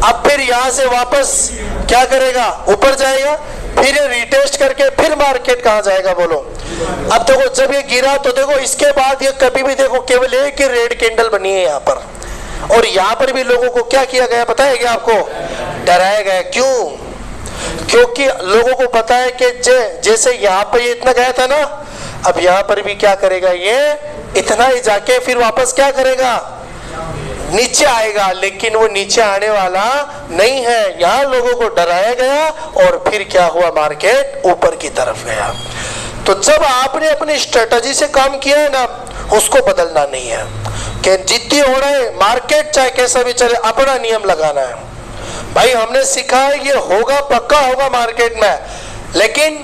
अब फिर यहाँ से वापस क्या करेगा, ऊपर जाएगा, फिर ये रिटेस्ट करके फिर मार्केट कहाँ जाएगा बोलो। अब देखो जब ये गिरा तो देखो इसके बाद ये कभी भी देखो केवल एक ही रेड कैंडल बनी है यहाँ पर, और यहाँ पर भी लोगों को क्या किया गया पता है क्या आपको, डराया गया। क्यों? क्योंकि लोगों को पता है कि जैसे यहाँ पर ये इतना गया था ना, अब यहाँ पर भी क्या करेगा, ये इतना ही जाके फिर वापस क्या करेगा, नीचे आएगा। लेकिन वो नीचे आने वाला नहीं है, यहाँ लोगों को डराया गया और फिर क्या हुआ, मार्केट ऊपर की तरफ गया। तो जब आपने अपनी स्ट्रेटजी से काम किया है ना, उसको बदलना नहीं है कि जिद्दी हो रहे, मार्केट चाहे कैसा भी चले, अपना नियम लगाना है। भाई हमने सीखा है ये होगा, पक्का होगा मार्केट में, लेकिन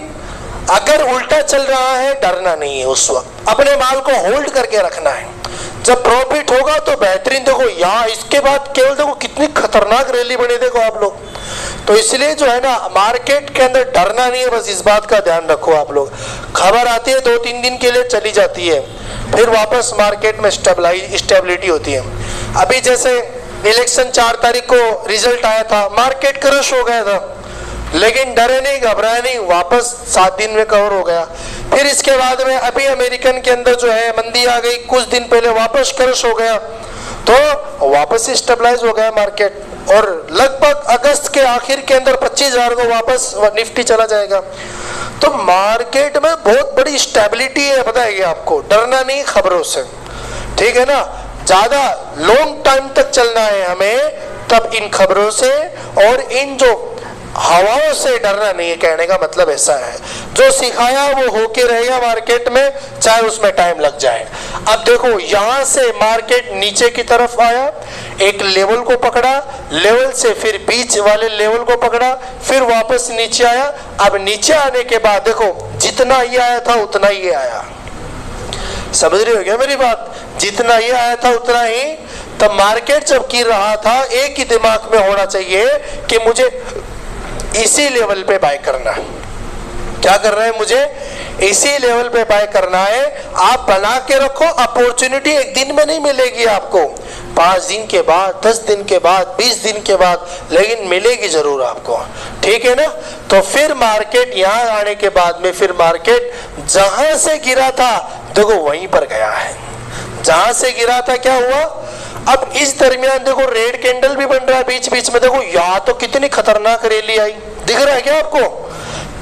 अगर उल्टा चल रहा है डरना नहीं है, उस वक्त अपने माल को होल्ड करके रखना है। जब प्रॉफिट होगा तो बेहतरीन, देखो यहाँ इसके बाद केवल देखो कितनी खतरनाक रैली बनी, देखो आप लोग। तो इसलिए जो है ना मार्केट के अंदर डरना नहीं है, बस इस बात का ध्यान रखो आप लोग। खबर आती है 2-3 दिन के लिए चली जाती है, फिर वापस मार्केट में स्टेबिलिटी होती है। अभी जैसे इलेक्शन 4 तारीख को रिजल्ट आया था, मार्केट क्रश हो गया था, लेकिन डरे नहीं, घबराए नहीं, वापस 7 दिन में कवर हो गया। फिर इसके बाद में अभी अमेरिकन के अंदर जो है मंदी आ गई, कुछ दिन पहले वापस क्रश हो गया। तो वापस से स्टेबलाइज हो गया मार्केट और लगभग अगस्त के आखिर के अंदर 25,000 को वापस निफ्टी चला जाएगा। तो मार्केट में बहुत बड़ी स्टेबिलिटी है, बताएगा आपको, डरना नहीं खबरों से, ठीक है ना। ज्यादा लॉन्ग टाइम तक चलना है हमें, तब इन खबरों से और इन जो हवाओं से डरना नहीं है, कहने का मतलब ऐसा है। जो सिखाया वो होके रहेगा मार्केट में, चाहे उसमें टाइम लग जाए। अब देखो यहां से मार्केट नीचे की तरफ आया, एक लेवल को पकड़ा, लेवल से फिर बीच वाले लेवल को पकड़ा, फिर वापस नीचे आया। अब नीचे आने के बाद देखो जितना ये आया था उतना ये आया, समझ रहे हो क्या मेरी बात, जितना ये आया था उतना ही। तब मार्केट जब गिर रहा था, एक ही दिमाग में होना चाहिए कि मुझे इसी लेवल पे बाय करना है। क्या कर रहे हैं, मुझे इसी लेवल पे बाय करना है। आप बना के रखो, अपॉर्चुनिटी एक दिन में नहीं मिलेगी आपको, 5 दिन के बाद, 10 दिन के बाद, 20 दिन के बाद, लेकिन मिलेगी जरूर आपको, ठीक है ना। तो फिर मार्केट यहाँ आने के बाद में फिर मार्केट जहां से गिरा था देखो वहीं पर गया है, जहां से गिरा था क्या हुआ। अब इस दरमियान देखो रेड कैंडल भी बन रहा है बीच बीच में, देखो यहाँ तो कितनी खतरनाक रैली आई, दिख रहा है क्या आपको।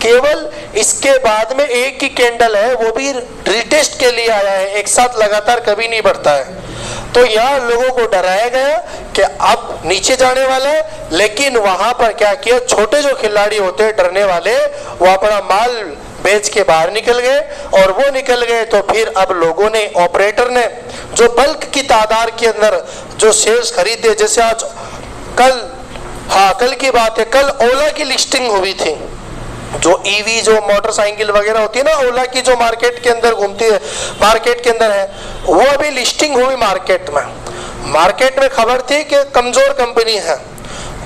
केवल इसके बाद में एक ही कैंडल है, वो भी रिटेस्ट के लिए आया है, एक साथ लगातार कभी नहीं बढ़ता है। तो यहाँ लोगों को डराया गया कि अब नीचे जाने वाला है, लेकिन वहां पर क्या किया, छोटे जो खिलाड़ी होते हैं डरने वाले, वो अपना माल बेच के बाहर निकल गए। और वो निकल गए तो फिर अब लोगों ने, ऑपरेटर ने जो बल्क की तादाद के अंदर जो शेयर्स खरीदे, जैसे आज कल की बात है, कल ओला की लिस्टिंग हुई थी, जो ईवी जो मोटरसाइकिल वगैरह होती है ना, ओला की जो मार्केट के अंदर घूमती है, मार्केट के अंदर है, वो अभी लिस्टिंग हुई मार्केट में। मार्केट में खबर थी कि कमजोर कंपनी है,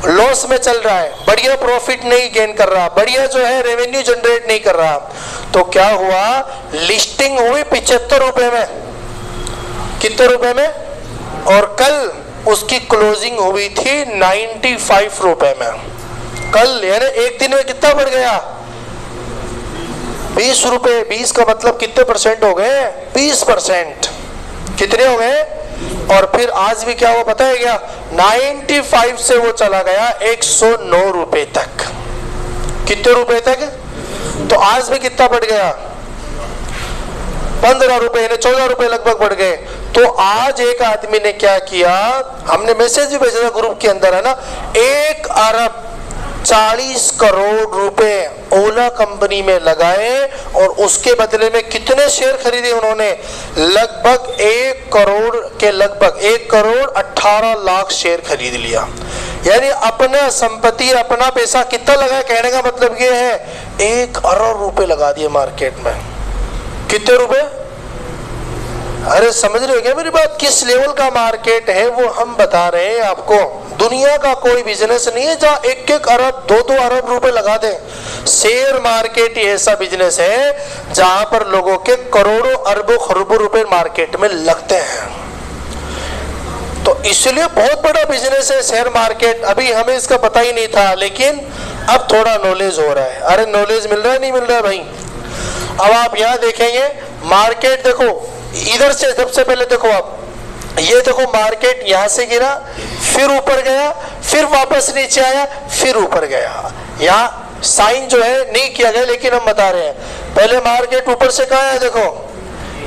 लॉस में चल रहा है, बढ़िया प्रॉफिट नहीं गेन कर रहा, बढ़िया जो है रेवेन्यू जनरेट नहीं कर रहा। तो क्या हुआ, लिस्टिंग हुई 75 रुपए में, कितने रुपए में, और कल उसकी क्लोजिंग हुई थी 95 रुपए में। कल यानी एक दिन में कितना बढ़ गया, 20 रुपए। 20 का मतलब कितने परसेंट हो गए, 20%, कितने हो गए। और फिर आज भी क्या हुआ पता है क्या, 95 से वो चला गया 109 रुपए तक, कितने रुपए तक। तो आज भी कितना बढ़ गया, 15 रुपए यानी 14 रुपए लगभग बढ़ गए। तो आज एक आदमी ने क्या किया, हमने मैसेज भी भेजा था ग्रुप के अंदर, है ना, 1 अरब 40 करोड़ रुपए ओला कंपनी में लगाए और उसके बदले में कितने शेयर खरीदे उन्होंने, लगभग 1 करोड़ के लगभग 1 करोड़ 18 लाख शेयर खरीद लिया। यानी अपना संपत्ति, अपना पैसा कितना लगा, कहने का मतलब ये है 1 अरब रुपए लगा दिए मार्केट में। कितने रुपए, अरे समझ रहे हो क्या मेरी बात, किस लेवल का मार्केट है वो हम बता रहे हैं आपको। दुनिया का कोई बिजनेस नहीं है जहाँ 1-1 अरब 2-2 अरब रुपए लगा दें। शेयर मार्केट ही ऐसा बिजनेस है जहां पर लोगों के करोड़ों अरबों खरबों रुपए मार्केट में लगते हैं। तो इसलिए बहुत बड़ा बिजनेस है शेयर मार्केट। अभी हमें इसका पता ही नहीं था, लेकिन अब थोड़ा नॉलेज हो रहा है। अरे नॉलेज मिल रहा है, नहीं मिल रहा है भाई। अब आप यहाँ देखेंगे मार्केट, देखो इधर से सबसे पहले देखो आप, ये देखो मार्केट यहाँ से गिरा, फिर ऊपर गया, फिर वापस नीचे आया, फिर ऊपर गया। यहाँ साइन जो है नहीं किया गया, लेकिन हम बता रहे हैं। पहले मार्केट ऊपर से कहाँ है, देखो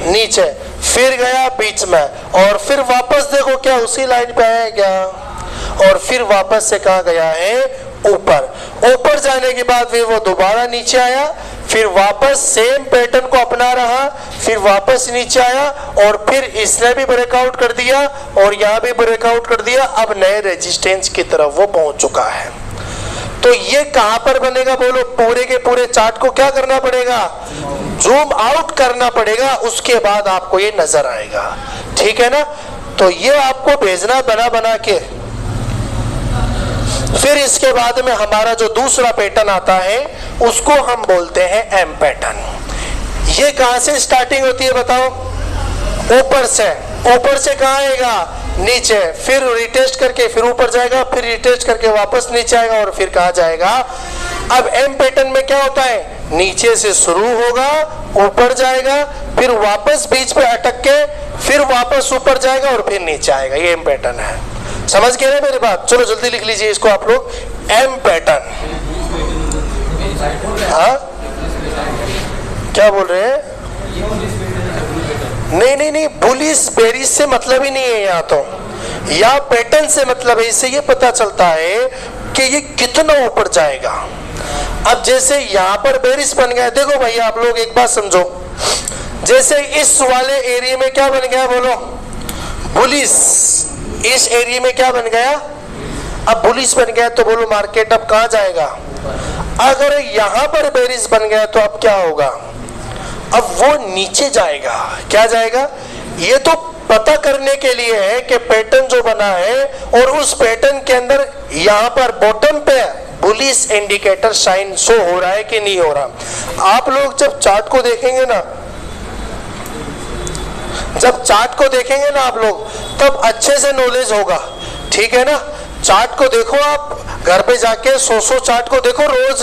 नीचे, फिर गया बीच में, और फिर वापस देखो क्या उसी लाइन पे आया क्या, और फिर वापस से कहाँ गया है, ऊपर। ऊपर जाने के बाद फिर वो दोबारा नीचे आया, फिर वापस सेम पैटर्न को अपना रहा, फिर वापस नीचे आया, और फिर इसने भी ब्रेकआउट कर दिया और यहाँ भी ब्रेकआउट कर दिया। अब नए रेजिस्टेंस की तरफ वो पहुंच चुका है। तो ये कहां पर बनेगा बोलो, पूरे के पूरे चार्ट को क्या करना पड़ेगा, जूम आउट करना पड़ेगा, उसके बाद आपको ये नजर आएगा, ठीक है ना। तो ये आपको भेजना बना बना के। फिर इसके बाद में हमारा जो दूसरा पैटर्न आता है उसको हम बोलते हैं एम पैटर्न। ये कहां से स्टार्टिंग होती है बताओ, ऊपर से। ऊपर से कहां आएगा, नीचे, फिर रिटेस्ट करके फिर ऊपर जाएगा, फिर रिटेस्ट करके वापस नीचे आएगा, और फिर कहां जाएगा। अब एम पैटर्न में क्या होता है, नीचे से शुरू होगा, ऊपर जाएगा, फिर वापस बीच पे अटक के फिर वापस ऊपर जाएगा और फिर नीचे आएगा। ये एम पैटर्न है। समझ गए ना मेरी बात? चलो जल्दी लिख लीजिए इसको आप लोग, एम पैटर्न। हाँ क्या बोल रहे हैं? नहीं, बुलिश बेरिश से मतलब ही नहीं है यहाँ तो, या पैटर्न से मतलब है। इससे ये पता चलता है कि ये कितना ऊपर जाएगा। अब जैसे यहाँ पर बेरिश बन गया, देखो भाई आप लोग एक बात समझो, जैसे इस वाले एरिया में क्या बन गया बोलो, बुलिश। इस एरिया में क्या बन गया, अब बुलिश बन गया, तो बोलो मार्केट अब कहाँ जाएगा? अगर यहाँ पर बेरिश बन गया तो अब क्या होगा, अब वो नीचे जाएगा। क्या जाएगा? ये तो पता करने के लिए है कि पैटर्न जो बना है और उस पैटर्न के अंदर यहाँ पर बॉटम पे बुलिश इंडिकेटर साइन शो हो रहा है कि नहीं हो रहा। आप लोग जब चार्ट को देखेंगे ना, जब चार्ट को देखेंगे ना आप लोग, तब अच्छे से नॉलेज होगा, ठीक है ना। चार्ट को देखो, आप घर पे जाके 100 चार्ट को देखो रोज,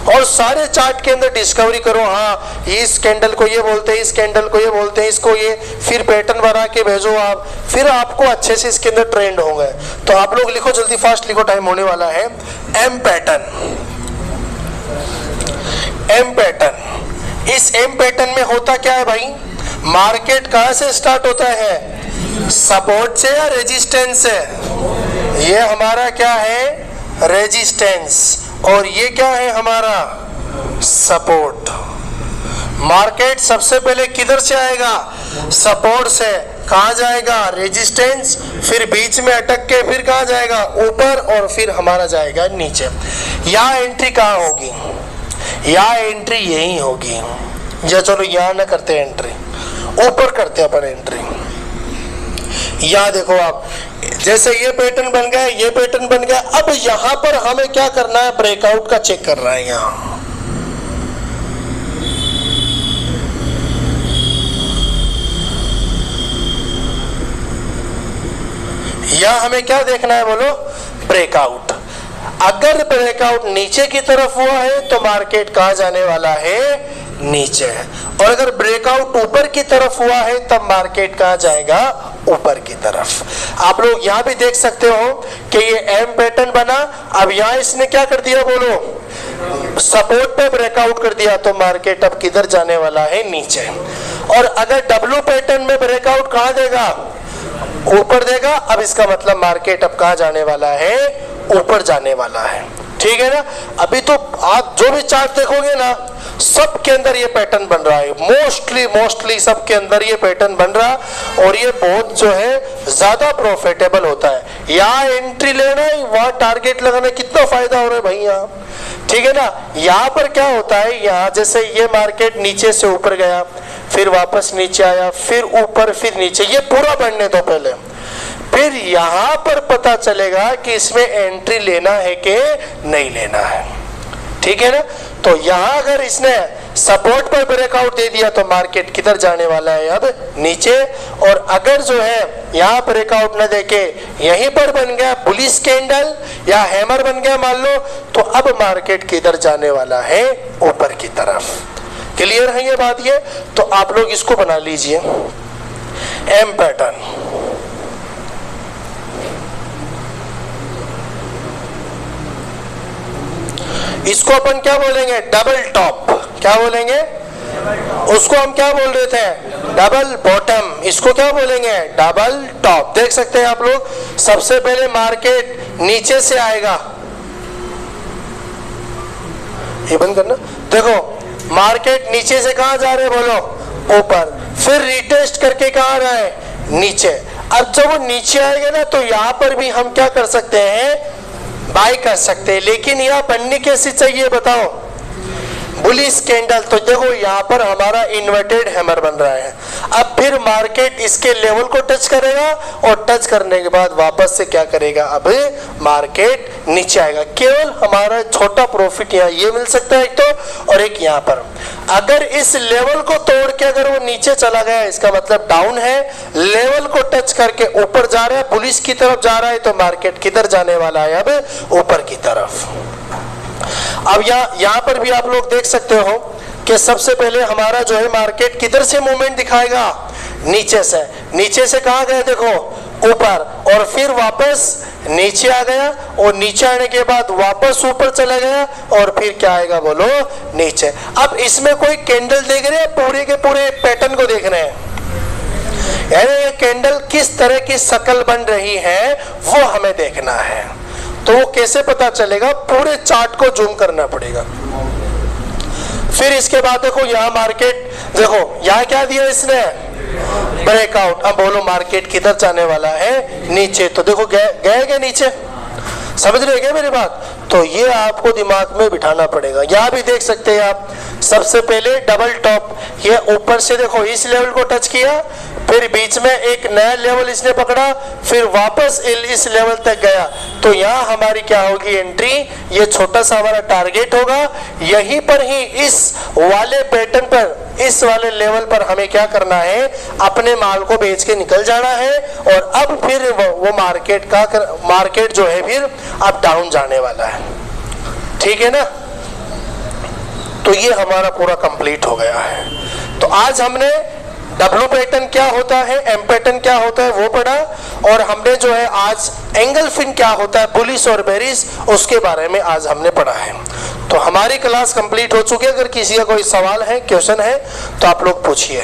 और सारे चार्ट के अंदर डिस्कवरी करो। हाँ, इस कैंडल को ये बोलते हैं, इस कैंडल को ये बोलते हैं, इसको ये, फिर पैटर्न बना के भेजो आप, फिर आपको अच्छे से इसके अंदर ट्रेंड होंगे। तो आप लोग लिखो, जल्दी फास्ट लिखो, टाइम होने वाला है। M pattern, M pattern. इस एम पैटर्न में होता क्या है भाई, मार्केट कहां से स्टार्ट होता है, सपोर्ट से या रेजिस्टेंस से? ये हमारा क्या है, रेजिस्टेंस, और ये क्या है हमारा, सपोर्ट। मार्केट सबसे पहले किधर से आएगा, सपोर्ट से। कहां जाएगा, रेजिस्टेंस, फिर बीच में अटक के फिर कहां जाएगा, ऊपर, और फिर हमारा जाएगा नीचे। यहाँ एंट्री कहां होगी, यहाँ एंट्री यही होगी। या चलो यहाँ ना करते एंट्री, ऊपर करते अपन एंट्री। यहाँ देखो आप, जैसे ये पैटर्न बन गया, ये पैटर्न बन गया, अब यहां पर हमें क्या करना है, ब्रेकआउट का चेक कर रहा है। यहां हमें क्या देखना है बोलो, ब्रेकआउट। अगर ब्रेकआउट नीचे की तरफ हुआ है तो मार्केट कहां जाने वाला है, नीचे है। और अगर ब्रेकआउट ऊपर की तरफ हुआ है तब मार्केट कहां जाएगा, ऊपर की तरफ। आप लोग यहां भी देख सकते हो कि ये एम पैटर्न बना, अब यहां इसने क्या कर दिया बोलो, सपोर्ट पे ब्रेकआउट कर दिया, तो मार्केट अब किधर जाने वाला है, नीचे। और अगर डब्ल्यू पैटर्न में ब्रेकआउट कहां देगा, ऊपर देगा, अब इसका मतलब मार्केट अब कहां जाने वाला है, ऊपर जाने वाला है। ठीक है ना। अभी तो आप जो भी चार्ट देखोगे ना, सब के अंदर ये पैटर्न बन रहा है, मोस्टली सब के अंदर ये पैटर्न बन रहा, और ये बहुत जो है ज्यादा प्रॉफिटेबल होता है। यहाँ एंट्री लेना है, वहां टारगेट लगाना, कितना फायदा हो रहा है भाई यहाँ। ठीक है ना। यहाँ पर क्या होता है, यहाँ जैसे ये मार्केट नीचे से ऊपर गया, फिर वापस नीचे आया, फिर ऊपर, फिर नीचे, ये पूरा बढ़ने दो पहले, फिर यहां पर पता चलेगा कि इसमें एंट्री लेना है कि नहीं लेना है। ठीक है ना। तो यहां अगर इसने सपोर्ट पर ब्रेकआउट दे दिया तो मार्केट किधर जाने वाला है, अब नीचे। और अगर जो है यहां ब्रेकआउट न देके यहीं पर बन गया बुलिश कैंडल या हैमर बन गया मान लो, तो अब मार्केट किधर जाने वाला है, ऊपर की तरफ। क्लियर है ये बात। ये तो आप लोग इसको बना लीजिए, एम पैटर्न। इसको अपन क्या बोलेंगे, डबल टॉप। क्या बोलेंगे, उसको हम क्या बोल रहे थे, डबल बॉटम। इसको क्या बोलेंगे, डबल टॉप। देख सकते हैं आप लोग, सबसे पहले मार्केट नीचे से आएगा, ये बंद करना। देखो मार्केट नीचे से कहां जा रहे हैं बोलो, ऊपर, फिर रिटेस्ट करके कहां रहा है, नीचे। अब जब वो नीचे आएगा ना, तो यहां पर भी हम क्या कर सकते हैं, बाय कर सकते हैं। लेकिन यह बननी कैसी चाहिए बताओ, बुलिश कैंडल। तो देखो यहाँ पर हमारा इन्वर्टेड हैमर बन रहा है। अब फिर मार्केट इसके लेवल को टच करेगा, और टच करने के बाद वापस से क्या करेगा, अब मार्केट नीचे आएगा। केवल हमारा छोटा प्रॉफिट यहाँ ये मिल सकता है एक तो, और एक यहाँ पर। अगर इस लेवल को तोड़ के अगर वो नीचे चला गया, इसका मतलब डाउन है। लेवल को टच करके ऊपर जा रहा है, बुलिश की तरफ जा रहा है, तो मार्केट किधर जाने वाला है, अब ऊपर की तरफ। अब यहाँ पर भी आप लोग देख सकते हो कि सबसे पहले हमारा जो है मार्केट किधर से मूवमेंट दिखाएगा, नीचे से कहाँ गए देखो ऊपर, और फिर वापस नीचे आ गया, और नीचे आने के बाद वापस ऊपर चला गया, और फिर क्या आएगा बोलो नीचे। अब इसमें कोई कैंडल देख रहे हैं, पूरे के पूरे पैटर्न को देख रहे हैं, यानी ये कैंडल किस तरह की शक्ल बन रही है वो हमें देखना है। तो वो कैसे पता चलेगा, पूरे चार्ट को जूम करना पड़ेगा। फिर इसके बाद देखो यहाँ मार्केट, देखो यहाँ क्या दिया इसने, ब्रेकआउट। अब बोलो मार्केट किधर जाने वाला है, नीचे। तो देखो गए क्या नीचे, समझ रहे क्या मेरी बात। तो ये आपको दिमाग में बिठाना पड़ेगा। यहाँ भी देख सकते हैं आप, सबसे पहले डबल टॉप, ये ऊपर से देखो इस लेवल को टच किया, फिर बीच में एक नया लेवल इसने पकड़ा, फिर वापस इस लेवल तक गया। तो यहाँ हमारी क्या होगी एंट्री, ये छोटा सा हमारा टारगेट होगा। यहीं पर ही इस वाले पैटर्न पर, इस वाले लेवल पर हमें क्या करना है, अपने माल को बेच के निकल जाना है। और अब फिर वो मार्केट जो है फिर अब डाउन जाने वाला है, ठीक है ना। तो ये हमारा पूरा कंप्लीट हो गया है। तो आज हमने डब्ल्यू पैटर्न क्या होता है, एम पैटर्न क्या होता है वो पढ़ा, और हमने जो है आज एंगल फिन क्या होता है, बुलिश और बेरिश, उसके बारे में आज हमने पढ़ा है। तो हमारी क्लास कंप्लीट हो चुकी है। अगर किसी का कोई सवाल है, क्वेश्चन है तो आप लोग पूछिए।